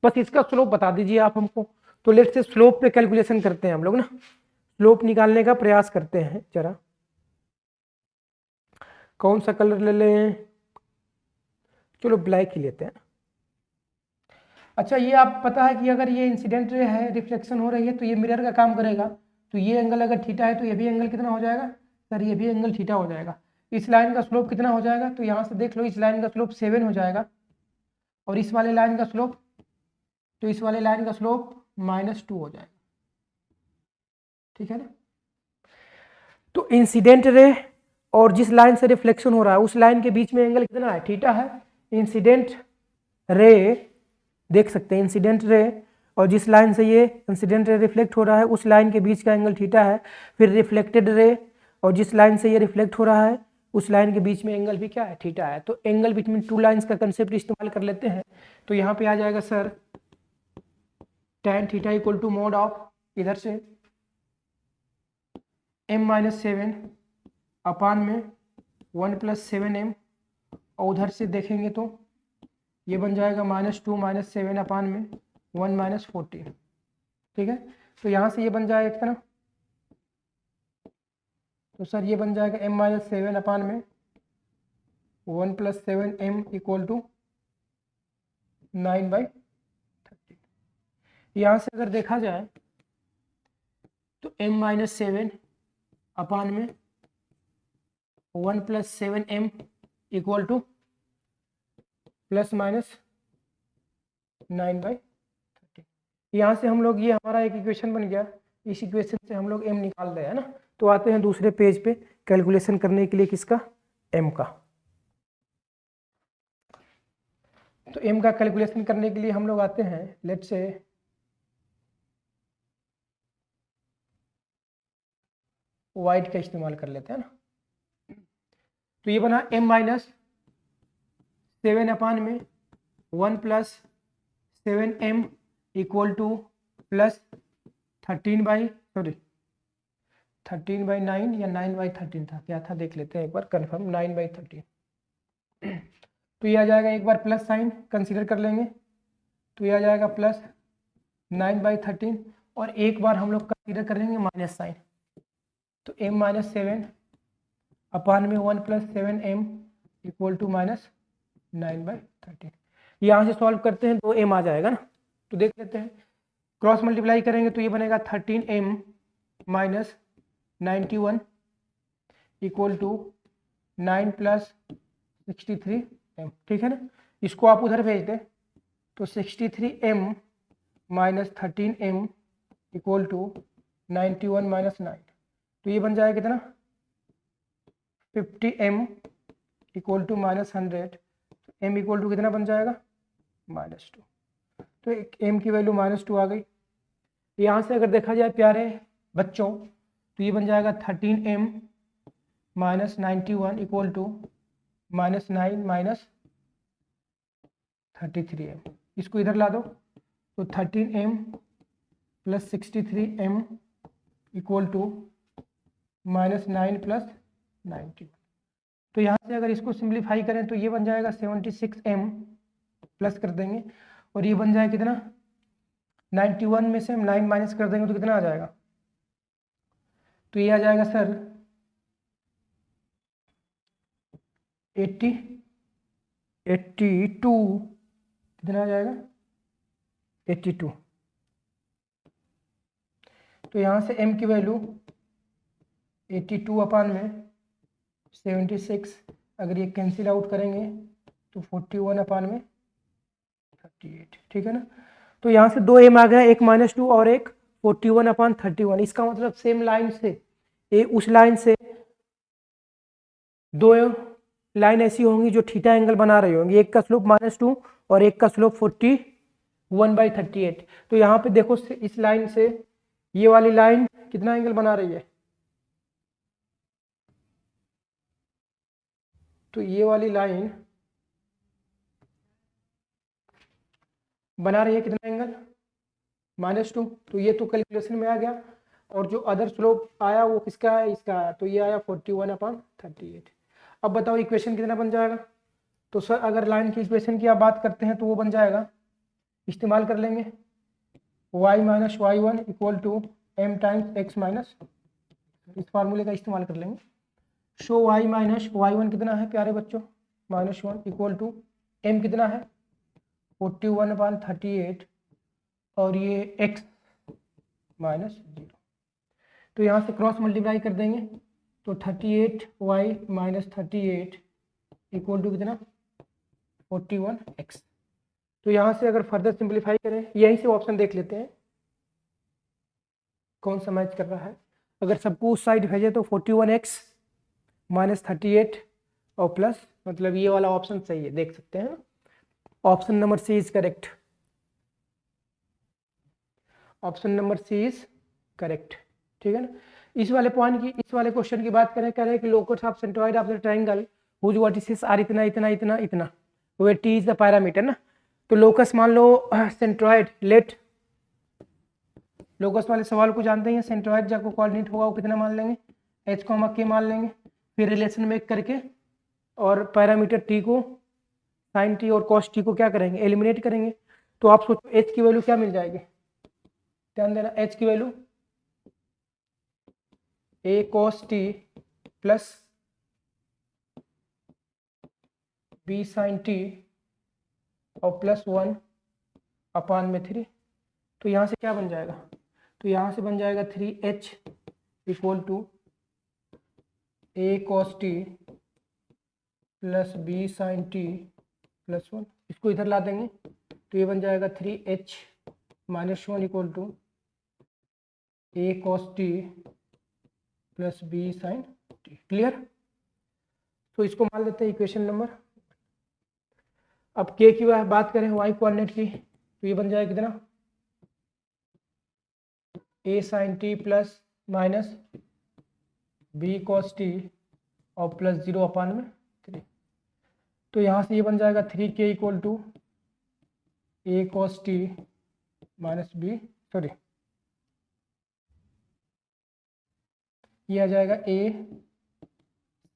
बस इसका स्लोप बता दीजिए आप हमको। तो लेट्स से स्लोप पे कैलकुलेशन करते हैं हम लोग ना, स्लोप निकालने का प्रयास करते हैं जरा। कौन सा कलर ले लें, चलो ब्लैक ही लेते हैं। अच्छा, ये आप पता है कि अगर ये इंसिडेंट रे है, रिफ्लेक्शन हो रही है, तो ये मिरर का काम करेगा। तो ये एंगल अगर थीटा है तो ये भी एंगल कितना हो जाएगा सर, ये भी एंगल थीटा हो जाएगा। इस लाइन का स्लोप कितना हो जाएगा, तो यहाँ से देख लो, इस लाइन का स्लोप 7 हो जाएगा, और इस वाले लाइन का स्लोप, तो इस वाले लाइन का स्लोप -2 हो जाएगा। ठीक है ना। तो इंसिडेंट रे और जिस लाइन से रिफ्लेक्शन हो रहा है उस लाइन के बीच में एंगल कितना है, थीटा है। इंसिडेंट रे देख सकते हैं, इंसिडेंट रे और जिस लाइन से ये इंसिडेंट रे रिफ्लेक्ट हो रहा है उस लाइन के बीच का एंगल थीटा है। फिर रिफ्लेक्टेड रे और जिस लाइन से ये रिफ्लेक्ट हो रहा है उस लाइन के बीच में एंगल भी क्या है, थीटा है। तो एंगल बिटवीन टू लाइंस का कंसेप्ट इस्तेमाल कर लेते हैं। तो यहाँ पे आ जाएगा sir tan theta equal to mod of, इधर से m-7 अपान में 1 + 7m, और उधर से देखेंगे तो ये बन जाएगा -2 - 7 अपान में 1 - 14। ठीक है। तो यहाँ से ये बन जाएगा कितना, तो सर ये बन जाएगा m-7 अपान में 1 + 7m इक्वल टू 9/13। यहाँ से अगर देखा जाए तो m-7 अपान में 1 + 7m इक्वल टू ±9/13। यहाँ से हम लोग, ये हमारा एक इक्वेशन बन गया, इस इक्वेशन से हम लोग m निकाल रहे हैं ना। तो आते हैं दूसरे पेज पे कैलकुलेशन करने के लिए, किसका, m का। तो m का कैलकुलेशन करने के लिए हम लोग आते हैं, लेट्स से वाइट का इस्तेमाल कर लेते हैं ना। तो ये बना m-7 अपान में 1 + 7m इक्वल टू +13/9 या 9/13 था, क्या था देख लेते हैं एक बार कंफर्म, 9/13। तो ये आ जाएगा, एक बार प्लस साइन कंसीडर कर लेंगे, तो ये आ जाएगा +9/13, और एक बार हम लोग कंसीडर करेंगे माइनस साइन। तो m-7 अपान में 1 + 7m इक्वल टू -9/13। यहाँ से सॉल्व करते हैं तो m आ जाएगा ना। तो देख लेते हैं, क्रॉस मल्टीप्लाई करेंगे तो ये बनेगा 13m - 91 इक्वल टू 9 + 63m। ठीक है ना। इसको आप उधर भेज दें तो 63m - 13m इक्वल टू 91 - 9, तो ये बन जाएगा कितना, 50m equal to -100। m equal to कितना बन जाएगा, -2। तो एक m की वैल्यू -2 आ गई। यहाँ से अगर देखा जाए प्यारे बच्चों, तो ये बन जाएगा 13m - 91 इक्वल टू -9 - 33m। इसको इधर ला दो तो 13m + 63m इक्वल टू -9 + 91। तो यहाँ से अगर इसको सिंप्लीफाई करें तो ये बन जाएगा 76m, प्लस कर देंगे, और ये बन जाएगा कितना, 91 में से 9 माइनस कर देंगे तो कितना आ जाएगा, तो ये आ जाएगा सर 82, कितना आ जाएगा 82। तो यहाँ से m की वैल्यू 82 अपान में 76, अगर ये कैंसिल आउट करेंगे तो 41 अपान में 38। ठीक है ना। तो यहाँ से 2 m आ गया, एक -2 और एक 41 अपान 31। इसका मतलब सेम लाइन से उस लाइन से दो लाइन ऐसी होंगी जो थीटा एंगल बना रही होंगी, एक का स्लोप -2 और एक का स्लोप 41/38। तो यहाँ पे देखो इस लाइन से ये वाली लाइन कितना एंगल बना रही है, तो ये वाली लाइन बना रही है कितना एंगल, -2। तो ये तो कैलकुलेशन में आ गया, और जो अदर स्लोप आया वो किसका है, इसका आया, तो ये आया 41/38। अब बताओ इक्वेशन कितना बन जाएगा। तो सर अगर लाइन की इक्वेशन की आप बात करते हैं तो वो बन जाएगा, इस्तेमाल कर लेंगे y - y1 equal to m times x minus, इस फार्मूले का इस्तेमाल कर लेंगे। शो y - y1 कितना है प्यारे बच्चों, -1 इक्वल टू m कितना है 41/38 और ये x माइनस 0। तो यहाँ से क्रॉस मल्टीप्लाई कर देंगे तो 38y माइनस 38 इक्वल टू कितना 41x। तो यहाँ से अगर फर्दर सिंप्लीफाई करें, यहीं से ऑप्शन देख लेते हैं कौन सा मैच कर रहा है। अगर सबको उस साइड भेजे तो 41x माइनस 38 और प्लस, मतलब ये वाला ऑप्शन सही है, देख सकते हैं। Option number C is correct. Option number C is correct, ठीक है ना। इस वाले पॉइंट की, इस वाले क्वेश्चन की बात करें, कह रहे हैं कि locus of centroid of the triangle whose vertices are इतना इतना इतना इतना, where T is the parameter ना। तो लोकस मान लो सेंट्रॉइड, लेट लोकस वाले सवाल को जानते हैं, सेंट्रॉइड जब को कोऑर्डिनेट होगा वो कितना मान लेंगे, h के मान लेंगे, फिर रिलेशन मेक करके और पैरामीटर टी को, साइन टी और कॉस टी को क्या करेंगे, एलिमिनेट करेंगे। तो आप सोचो h की वैल्यू क्या मिल जाएगी, ध्यान देना, h की value a cos t plus b sin t और प्लस 1 अपान में 3। तो यहाँ से क्या बन जाएगा, तो यहाँ से बन जाएगा 3h equal to a cos t plus b sin t plus 1। इसको इधर ला देंगे तो ये बन जाएगा 3h minus 1 equal to a cos t plus b sin t। Clear. तो इसको मान लेते हैं इक्वेशन नंबर। अब k की बात करें, y कोऑर्डिनेट की, तो ये बन जाएगा कितना, a sin t plus minus b cos t और प्लस 0 अपान में 3। तो यहाँ से ये बन जाएगा 3k equal to a cos t minus b, sorry ये आ जाएगा a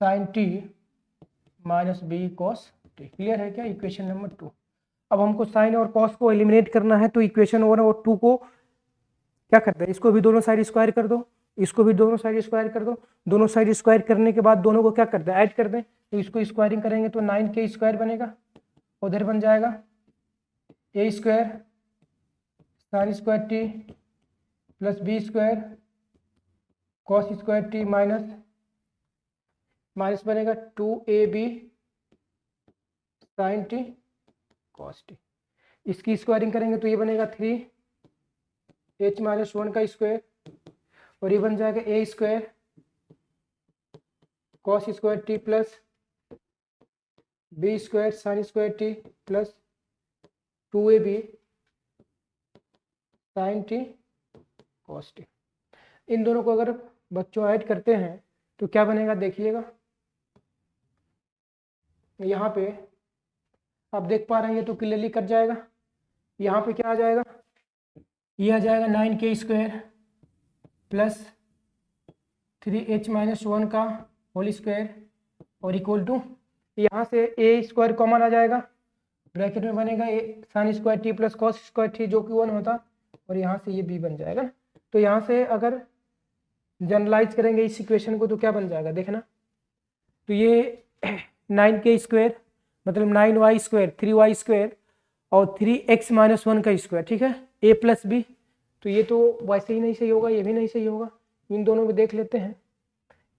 sin t minus b cos t। Clear है क्या, इक्वेशन नंबर 2। अब हमको साइन और कॉस को एलिमिनेट करना है, तो इक्वेशन 1 और 2 को क्या करते हैं, इसको भी दोनों साइड स्क्वायर कर दो, इसको भी दोनों साइड स्क्वायर कर दो। दोनों साइड स्क्वायर करने के बाद दोनों को क्या करते हैं, ऐड कर दें। तो इसको स्क्वायरिंग करेंगे तो 9k स्क्वायर बनेगा, उधर बन जाएगा a square sine square t plus b square cos square t minus minus बनेगा 2ab sine t cos t। इसकी स्क्वायरिंग करेंगे तो ये बनेगा 3h माइनस 1 का स्क्वायर और ये बन जाएगा a square cos square t plus b square sine square t plus 2ab sine t cos t। इन दोनों को अगर बच्चों ऐड करते हैं तो क्या बनेगा, देखिएगा यहाँ पे आप देख पा रहे हैं, ये तो क्लियरली कट जाएगा। यहाँ पे क्या आ जाएगा, ये आ जाएगा 9k square plus 3h minus 1 का होल स्क्वायर और इक्वल टू, यहाँ से a स्क्वायर कॉमन आ जाएगा, ब्रैकेट में बनेगा a sign square t plus cos square t जो कि 1 होता, और यहाँ से ये b बन जाएगा ना। तो यहाँ से अगर जनरलाइज करेंगे इस इक्वेशन को तो क्या बन जाएगा, देखना। तो ये 9k स्क्वायर मतलब 9y स्क्वायर 3y स्क्वायर और 3x माइनस 1 का स्क्वायर, ठीक है, a प्लस b। तो ये तो वैसे ही नहीं सही होगा, ये भी नहीं सही होगा। इन दोनों में देख लेते हैं।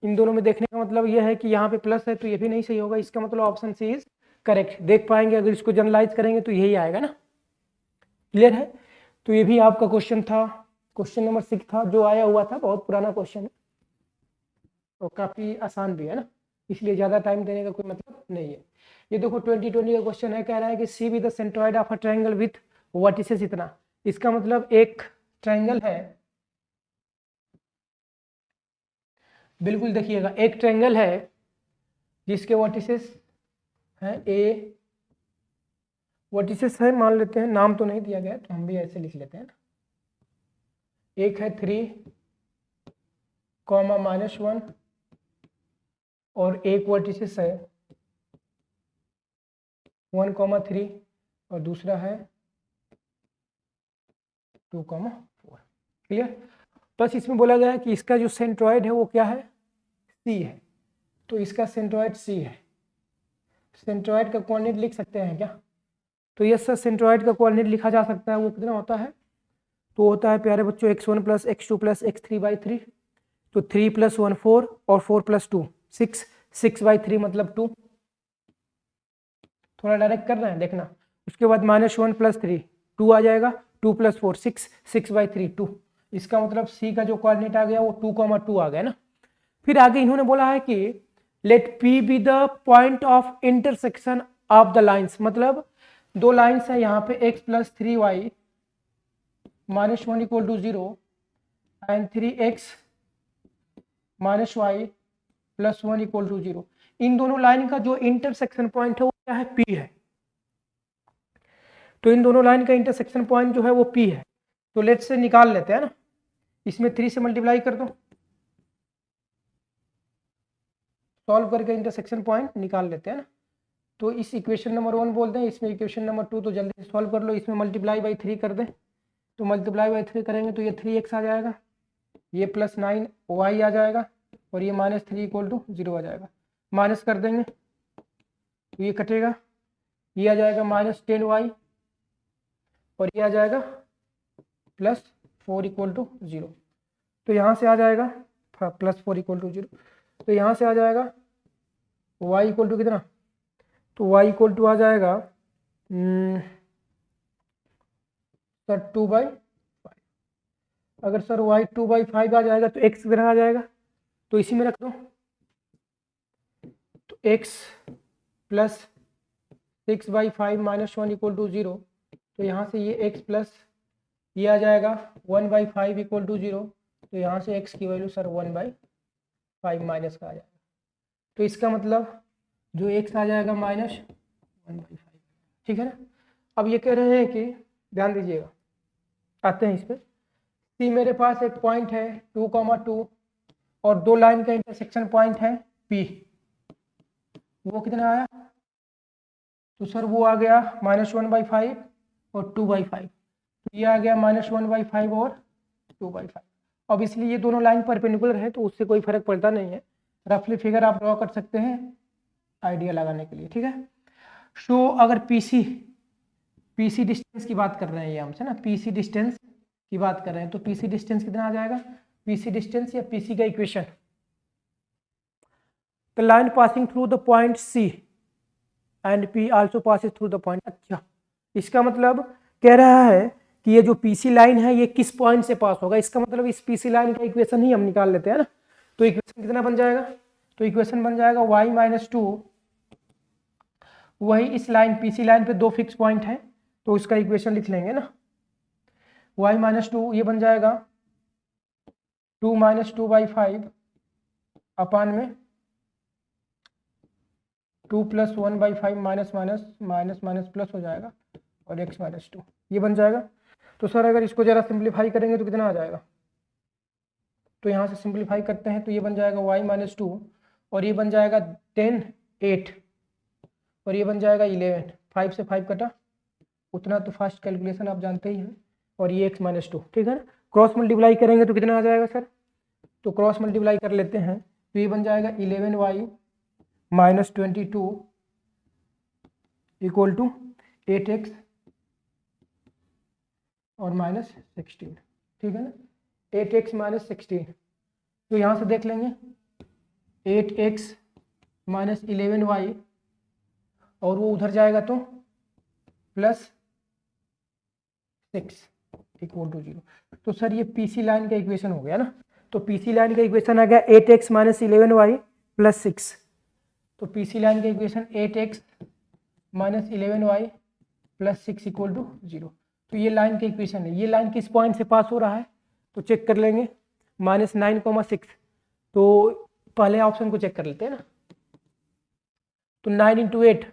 इन दोनों में देखने का मतलब ये है कि यहाँ पे प्लस है तो ये भी नहीं सही होगा। इसका मतलब ऑप्शन सी इज करेक्ट। देख पाएंगे, अगर इसको जनरलाइज करेंगे तो यही आएगा ना। क्लियर है। तो ये भी आपका क्वेश्चन था, क्वेश्चन नंबर 6 था, जो आया हुआ था, बहुत पुराना क्वेश्चन है और काफ़ी आसान भी है ना, इसलिए ज़्यादा टाइम देने का कोई मतलब नहीं है। ये देखो 2020 का क्वेश्चन है, कह रहा है कि C with the centroid of a triangle with vertices इतना। इसका मतलब एक ट्रायंगल है, बिल्कुल देखिएगा, एक ट्रायंगल है जिसके वर्टिसेस हैं ए, वर्टिसेस है मान लेते हैं, नाम तो नहीं दिया गया तो हम भी ऐसे लिख लेते हैं ना। एक है 3, -1 और एक वर्टिसेस है 1, 3 और दूसरा है 2, 4। क्लियर। बस इसमें बोला गया है कि इसका जो सेंट्रॉइड है वो क्या है, सी है। तो इसका सेंट्रॉइड सी है। सेंट्रॉइड का कोऑर्डिनेट लिख सकते हैं क्या, तो ये सर सेंट्रॉइड का कोऑर्डिनेट लिखा जा सकता है, वो कितना होता है, तो होता है प्यारे बच्चों x1 plus x2 plus x3/3, तो 3 + 1 4 और 4 + 2 6, 6/3 मतलब 2, थोड़ा डायरेक्ट कर रहे हैं देखना। उसके बाद -1 + 3 2 आ जाएगा, 2 + 4 6, 6/3 2, इसका मतलब सी का जो कोऑर्डिनेट आ गया वो 2,2 आ गया ना। फिर आगे इन्होंने बोला है कि let P be the point of intersection of the lines, मतलब दो लाइन्स है यहाँ पे x + 3y -1 = 0 and 3x - y + 1 = 0। इन दोनों लाइन का जो इंटरसेक्शन पॉइंट है वो क्या है, P है। तो इन दोनों लाइन का इंटरसेक्शन पॉइंट जो है वो P है। तो लेट्स से निकाल लेते हैं ना, इसमें 3 से मल्टीप्लाई कर दो, सॉल्व करके इंटरसेक्शन पॉइंट निकाल लेते हैं ना। तो इस इक्वेशन नंबर 1 बोलते हैं, इसमें इक्वेशन नंबर 2, तो जल्दी से सॉल्व कर लो। इसमें ×3 कर दें, तो ×3 करेंगे तो ये 3x आ जाएगा, ये +9y आ जाएगा और ये -3 = 0 आ जाएगा। माइनस कर देंगे तो ये कटेगा, ये आ जाएगा -10y और ये आ जाएगा +4 = 0। तो यहाँ से आ जाएगा +4 = 0, तो यहाँ से आ जाएगा y = कितना, तो y = आ जाएगा सर 2/5। अगर सर y 2/5 आ जाएगा तो x कितना आ जाएगा, तो इसी में रख दो, तो x + 6/5 - 1 = 0, तो यहाँ से ये x प्लस ये आ जाएगा 1/5 = 0, तो यहाँ से x की वैल्यू सर 1/5 माइनस का आ जाएगा। तो इसका मतलब जो x आ जाएगा -1/5, ठीक है ना। अब ये कह रहे हैं कि ध्यान दीजिएगा, आते हैं इस पर। सी मेरे पास एक पॉइंट है 2,2 और दो लाइन का इंटरसेक्शन पॉइंट है P, वो कितना आया, तो सर वो आ गया -1/5 और 2/5, तो ये आ गया -1/5 और 2/5। अब इसलिए ये दोनों लाइन परपेंडिकुलर है तो उससे कोई फर्क पड़ता नहीं है, रफली फिगर आप ड्रॉ कर सकते हैं आइडिया लगाने के लिए, ठीक है। सो अगर पीसी डिस्टेंस की बात कर रहे हैं ये हमसे ना, पीसी डिस्टेंस की बात कर रहे हैं, तो पीसी डिस्टेंस कितना आ जाएगा, पीसी डिस्टेंस या पीसी का equation, the line passing through the point C and P also passes through the point. अच्छा, इसका मतलब कह रहा है कि ये जो पीसी लाइन है ये किस पॉइंट से पास होगा, इसका मतलब इस पीसी लाइन का इक्वेशन ही हम निकाल लेते हैं ना। तो इक्वेशन कितना बन जाएगा, तो इक्वेशन बन जाएगा y - 2, वही इस लाइन पीसी लाइन पे दो फिक्स पॉइंट है तो इसका इक्वेशन लिख लेंगे ना, y - 2 ये बन जाएगा 2 - 2/5 अपान में 2 + 1/5 माइनस प्लस हो जाएगा और x - 2 ये बन जाएगा। तो सर अगर इसको जरा सिंप्लीफाई करेंगे तो कितना आ जाएगा, तो यहाँ से सिंप्लीफाई करते हैं तो ये बन जाएगा y - 2 और ये बन जाएगा 10 8 और ये बन जाएगा 11, 5 से 5 कटा, उतना तो फास्ट कैलकुलेशन आप जानते ही हैं, और ये x - 2, ठीक है ना। क्रॉस मल्टीप्लाई करेंगे तो कितना आ जाएगा सर, तो क्रॉस मल्टीप्लाई कर लेते हैं तो ये बन जाएगा 11y - 22 = 8x और -16, ठीक है ना, 8x - 16। तो यहाँ से देख लेंगे 8x - 11y और वो उधर जाएगा तो +6 = 0। तो सर ये पीसी लाइन का इक्वेशन हो गया ना, तो पीसी लाइन का इक्वेशन आ गया 8x - 11y + 6। तो पीसी लाइन का इक्वेशन 8x - 11y + 6 = 0। तो ये लाइन का इक्वेशन है, ये लाइन किस पॉइंट से पास हो रहा है तो चेक कर लेंगे, -9,6, तो पहले ऑप्शन को चेक कर लेते हैं ना, तो 9 × 8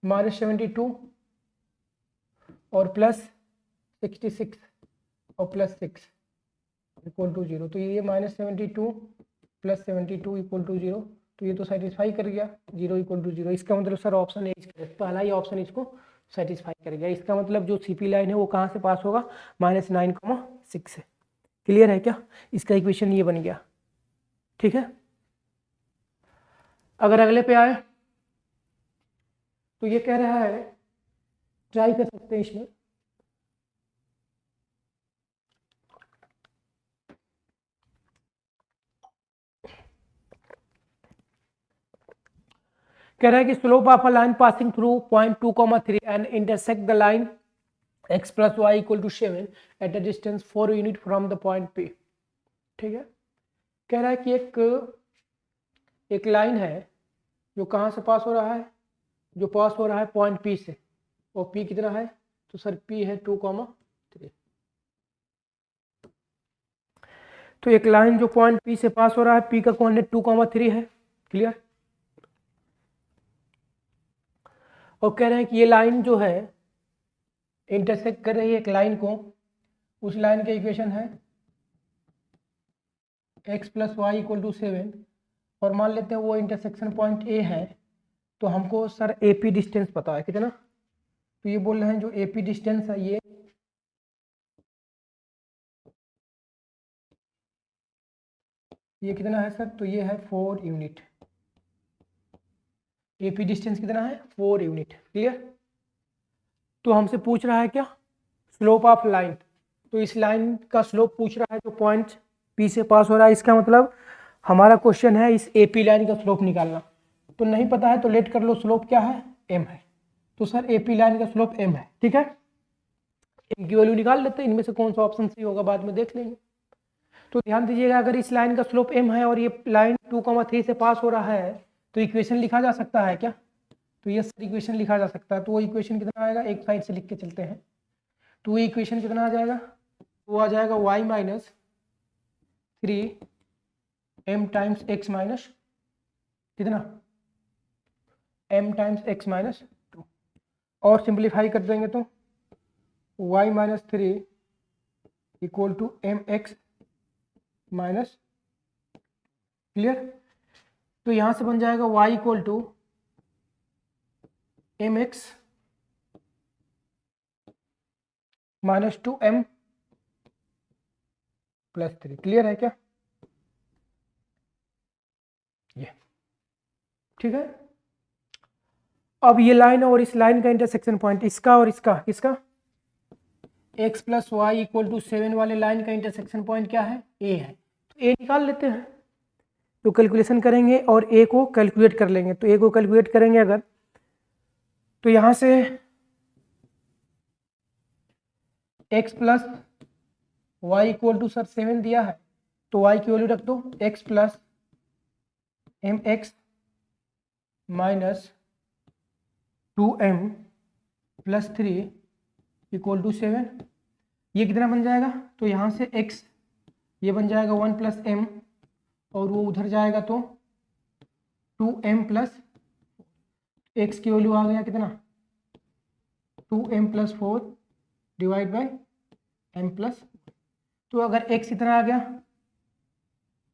-72 और +66 और +6 = 0। तो ये -72 + 72 = 0, तो ये तो सेटिस्फाई कर गया, 0 = 0। इसका मतलब सर ऑप्शन ए पहला ही ऑप्शन इसको सेटिस्फाई कर गया। इसका मतलब जो सीपी लाइन है वो कहाँ से पास होगा, -9,6 से। क्लियर है क्या, इसका इक्वेशन ये बन गया, ठीक है। अगर अगले पे आए तो ये कह रहा है, ट्राई कर सकते हैं इसमें। कह रहा है कि slope of a line passing through point 2,3 and intersect the line x plus y equal to 7 at a distance 4 unit from the point P। ठीक है, कह रहा है कि एक लाइन है जो कहाँ से पास हो रहा है, जो पास हो रहा है पॉइंट P से, और P कितना है, तो सर P है 2,3। तो एक लाइन जो पॉइंट P से पास हो रहा है, P का कोऑर्डिनेट 2,3 है। क्लियर। और कह रहे हैं कि ये लाइन जो है इंटरसेक्ट कर रही है एक लाइन को, उस लाइन का इक्वेशन है x plus y equal to 7, और मान लेते हैं वो इंटरसेक्शन पॉइंट A है। तो हमको सर AP डिस्टेंस पता है कितना, तो ये बोल रहे हैं जो AP डिस्टेंस है ये कितना है सर, तो ये है 4 यूनिट। AP डिस्टेंस कितना है, 4 यूनिट। क्लियर। तो हमसे पूछ रहा है क्या, स्लोप ऑफ लाइन। तो इस लाइन का स्लोप पूछ रहा है जो पॉइंट P से पास हो रहा है। इसका मतलब हमारा क्वेश्चन है इस AP लाइन का स्लोप निकालना। तो नहीं पता है तो लेट कर लो, स्लोप क्या है, m है। तो सर AP लाइन का स्लोप m है। ठीक है, m की वैल्यू निकाल लेते हैं, इनमें से कौन सा ऑप्शन सही होगा बाद में देख लेंगे। तो ध्यान दीजिएगा, अगर इस लाइन का स्लोप m है और ये लाइन 2,3 से पास हो रहा है, तो इक्वेशन लिखा जा सकता है क्या, तो ये इक्वेशन लिखा जा सकता है। तो वो इक्वेशन कितना आएगा, एक साइड से लिख के चलते हैं। तो वो इक्वेशन कितना आ जाएगा, वो आ जाएगा y minus 3m times x minus कितना, m टाइम्स x माइनस 2, और सिंप्लीफाई कर देंगे तो y minus 3 equal to mx minus. Clear. तो यहां से बन जाएगा y equal to mx minus 2m plus 3। Clear है क्या, ये ठीक है। अब ये लाइन और इस लाइन का इंटरसेक्शन पॉइंट, इसका और इसका, किसका, x plus Y equal to 7 वाले लाइन का इंटरसेक्शन पॉइंट क्या है, a है। तो a निकाल लेते हैं, तो कैलकुलेशन करेंगे और a को कैलकुलेट कर लेंगे। तो a को कैलकुलेट करेंगे अगर, तो यहां से x plus Y equal to sir 7 दिया है, तो y की वैल्यू रख दो, x plus mx minus 2m plus 3 equal to 7। ये कितना बन जाएगा, तो यहाँ से x ये बन जाएगा 1 प्लस m, और वो उधर जाएगा तो 2m प्लस x की वैल्यू आ गया कितना, 2m plus 4 divide by m plus. तो अगर x इतना आ गया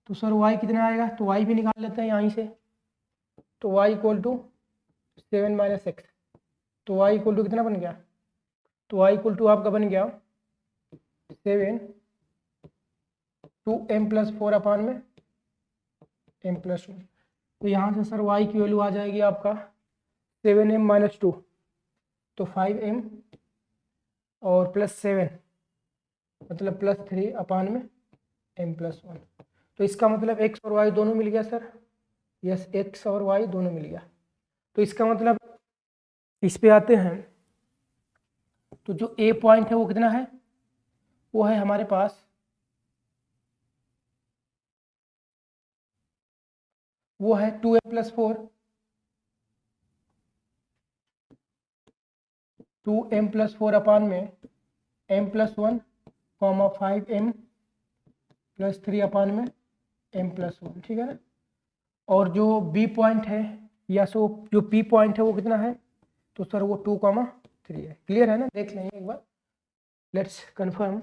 तो सर y कितना आएगा, तो y भी निकाल लेते हैं यहीं से। तो y equal to 7 minus X, तो y इक्वल टू कितना बन गया, तो y इक्वल टू आपका बन गया 7 2m प्लस 4 अपान में m प्लस 1। तो यहाँ से सर y की वैल्यू आ जाएगी आपका 7m माइनस 2, तो 5m और प्लस 7 मतलब प्लस 3 अपान में m प्लस 1। तो इसका मतलब x और y दोनों मिल गया सर, यस x और y दोनों मिल गया। तो इसका मतलब इस पे आते हैं, तो जो a पॉइंट है वो कितना है, वो है हमारे पास वो है 2m प्लस 4, 2m प्लस 4 अपान में m plus 1 comma 5m plus 3 अपान में m प्लस 1। ठीक है ना। और जो b पॉइंट है या सो जो p पॉइंट है वो कितना है, तो सर वो 2,3 है। क्लियर है ना, देख लेंगे एक बार, लेट्स कंफर्म।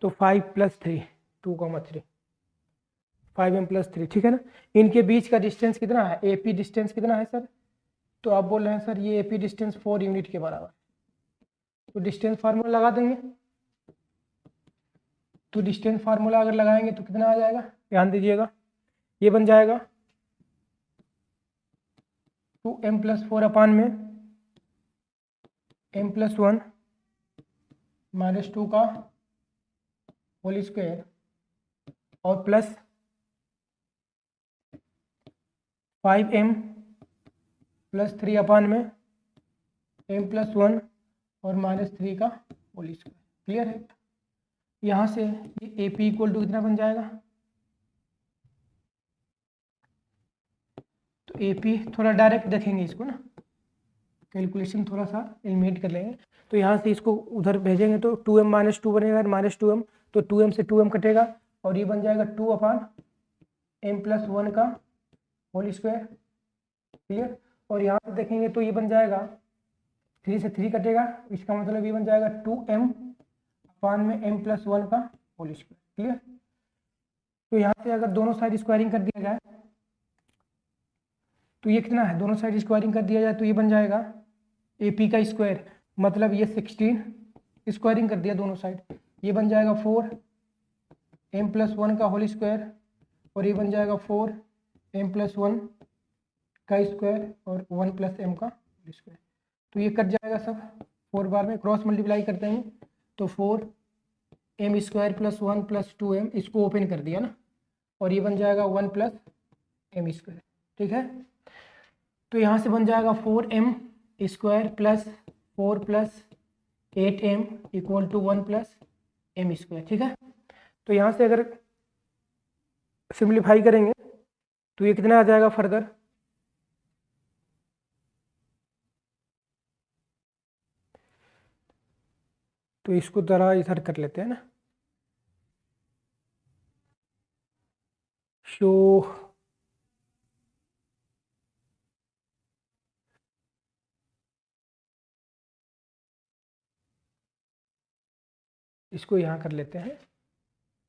तो 5 प्लस 3 2,3 5m प्लस 3। ठीक है ना। इनके बीच का डिस्टेंस कितना है, AP डिस्टेंस कितना है सर, तो आप बोल रहे हैं सर ये AP डिस्टेंस 4 यूनिट के बराबर। तो डिस्टेंस फार्मूला लगा देंगे, तो डिस्टेंस फार्मूला अगर लगाएंगे तो कितना आ जाएगा, ध्यान दीजिएगा, ये बन जाएगा टू एम प्लस 4 अपान में एम प्लस 1 माइनस 2 का होल स्क्वायर और प्लस 5m प्लस 3 अपान में m प्लस 1 और माइनस 3 का होल स्क्वायर। क्लियर है? यहाँ से ये ए पी इक्वल टू कितना बन जाएगा? तो ए पी थोड़ा डायरेक्ट देखेंगे इसको ना, कैलकुलेशन थोड़ा सा एलिमिनेट कर लेंगे। तो यहाँ से इसको उधर भेजेंगे तो 2m माइनस 2 बनेगा, माइनस 2m, तो 2m से 2m कटेगा और ये बन जाएगा 2 अपान m प्लस 1 का होल स्क्वायर। क्लियर? और यहाँ से देखेंगे तो ये बन जाएगा 3 से 3 कटेगा, इसका मतलब ये बन जाएगा 2m अपान में m प्लस 1 का होल स्क्वायर। क्लियर? तो यहाँ से अगर दोनों साइड स्क्वायरिंग कर दिया जाए तो ये कितना है, दोनों साइड स्क्वायरिंग कर दिया जाए तो ये बन जाएगा ए पी का स्क्वायर, मतलब ये 16 स्क्वायरिंग कर दिया दोनों साइड, ये बन जाएगा 4 m प्लस 1 का होल स्क्वायर और ये बन जाएगा 4 m प्लस 1 का स्क्वायर और 1 प्लस m का होल स्क्वायर। तो ये कट जाएगा सब, 4 बार में क्रॉस मल्टीप्लाई करते हैं तो 4 m square plus 1 plus 2m, इसको ओपन कर दिया ना, और ये बन जाएगा 1 प्लस m स्क्वायर। ठीक है? तो यहाँ से बन जाएगा 4m square plus 4 plus 8m equal to 1 plus m square. ठीक है? तो यहाँ से अगर सिंप्लीफाई करेंगे तो ये कितना आ जाएगा फर्दर, तो इसको जरा इधर कर लेते हैं ना, शो इसको यहाँ कर लेते हैं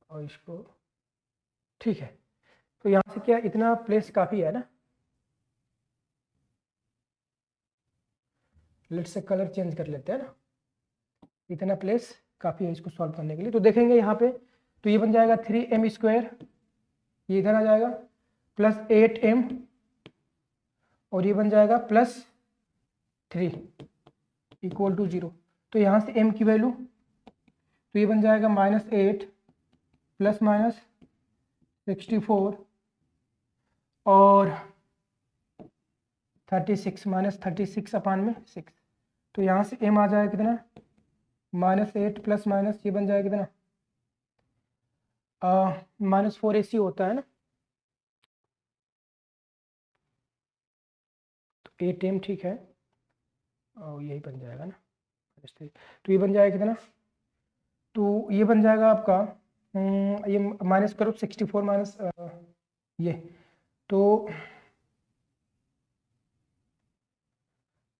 और इसको, ठीक है। तो यहाँ से क्या इतना प्लेस काफ़ी है ना, लेट्स से कलर चेंज कर लेते हैं ना, इतना प्लेस काफ़ी है इसको सॉल्व करने के लिए। तो देखेंगे यहाँ पे तो ये बन जाएगा 3m स्क्वायर, ये इधर आ जाएगा प्लस 8m और ये बन जाएगा प्लस 3 इक्वल टू 0। तो यहाँ से m की वैल्यू तो ये बन जाएगा -8 प्लस माइनस 64 और 36 माइनस 36 अपान में 6। तो यहाँ से m आ जाएगा कितना, -8 प्लस माइनस ये बन जाएगा कितना, -4 AC होता है ना, तो 8m ठीक है और यही बन जाएगा ना, तो ये बन जाएगा कितना, तो ये बन जाएगा आपका ये माइनस करो 64 माइनस ये, तो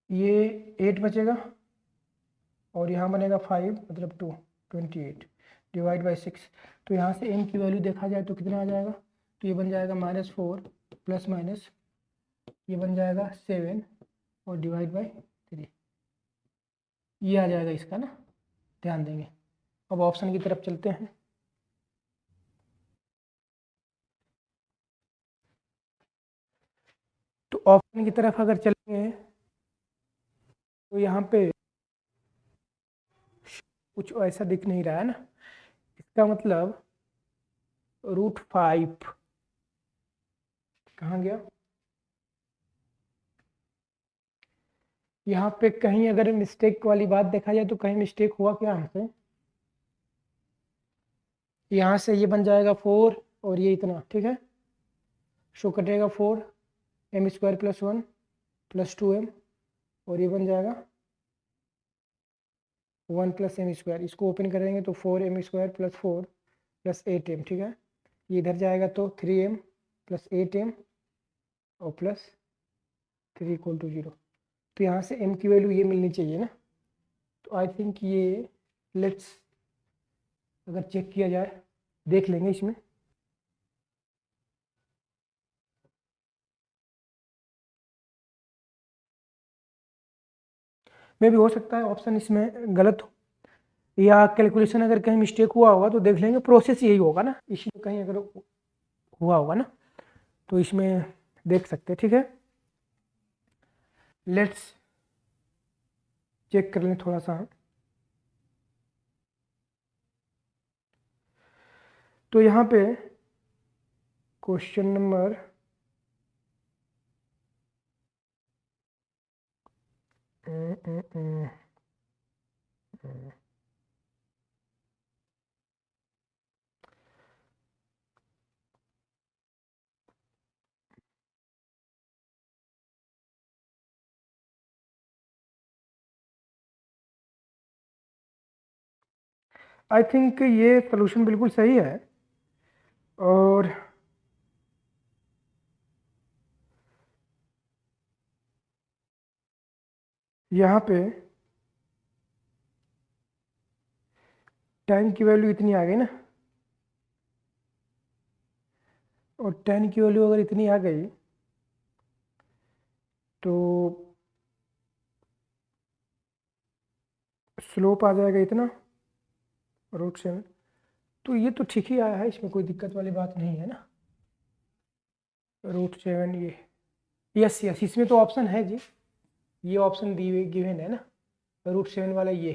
ये 8 बचेगा और यहाँ बनेगा 5 मतलब 2 28 डिवाइड बाई 6। तो यहाँ से m की वैल्यू देखा जाए तो कितना आ जाएगा, तो ये बन जाएगा -4 प्लस माइनस ये बन जाएगा 7 और डिवाइड बाई 3, ये आ जाएगा इसका ना, ध्यान देंगे। अब ऑप्शन की तरफ चलते हैं। तो ऑप्शन की तरफ अगर चलेंगे तो यहाँ पे कुछ ऐसा दिख नहीं रहा है ना, इसका मतलब √5 कहाँ गया, यहाँ पे कहीं अगर मिस्टेक वाली बात देखा जाए तो कहीं मिस्टेक हुआ क्या हमसे, यहाँ से ये बन जाएगा 4 और ये इतना, ठीक है, शो कटेगा 4 m square plus 1 plus 2m और ये बन जाएगा 1 प्लस m स्क्वायर, इसको ओपन करेंगे तो 4m square plus 4 plus 8m, ठीक है, ये इधर जाएगा तो 3m प्लस 8m और प्लस 3 इक्वल टू 0। तो यहाँ से m की वैल्यू ये मिलनी चाहिए ना, तो आई थिंक ये लेट्स अगर चेक किया जाए देख लेंगे इसमें। में भी हो सकता है ऑप्शन इसमें गलत हो या कैलकुलेशन अगर कहीं मिस्टेक हुआ होगा तो देख लेंगे, प्रोसेस यही होगा ना, इसमें कहीं अगर हुआ होगा ना तो इसमें देख सकते हैं। ठीक है, लेट्स चेक कर लें थोड़ा सा। तो यहाँ पे क्वेश्चन नंबर आई थिंक ये सोल्यूशन बिल्कुल सही है। और यहाँ पे टाइम की वैल्यू इतनी आ गई ना, और 10 की वैल्यू अगर इतनी आ गई तो स्लोप आ जाएगा इतना √7। तो ये तो ठीक ही आया है, इसमें कोई दिक्कत वाली बात नहीं है ना। √7 ये यस यस, इसमें तो ऑप्शन है जी, ये ऑप्शन गिवन है ना √7 वाला ये।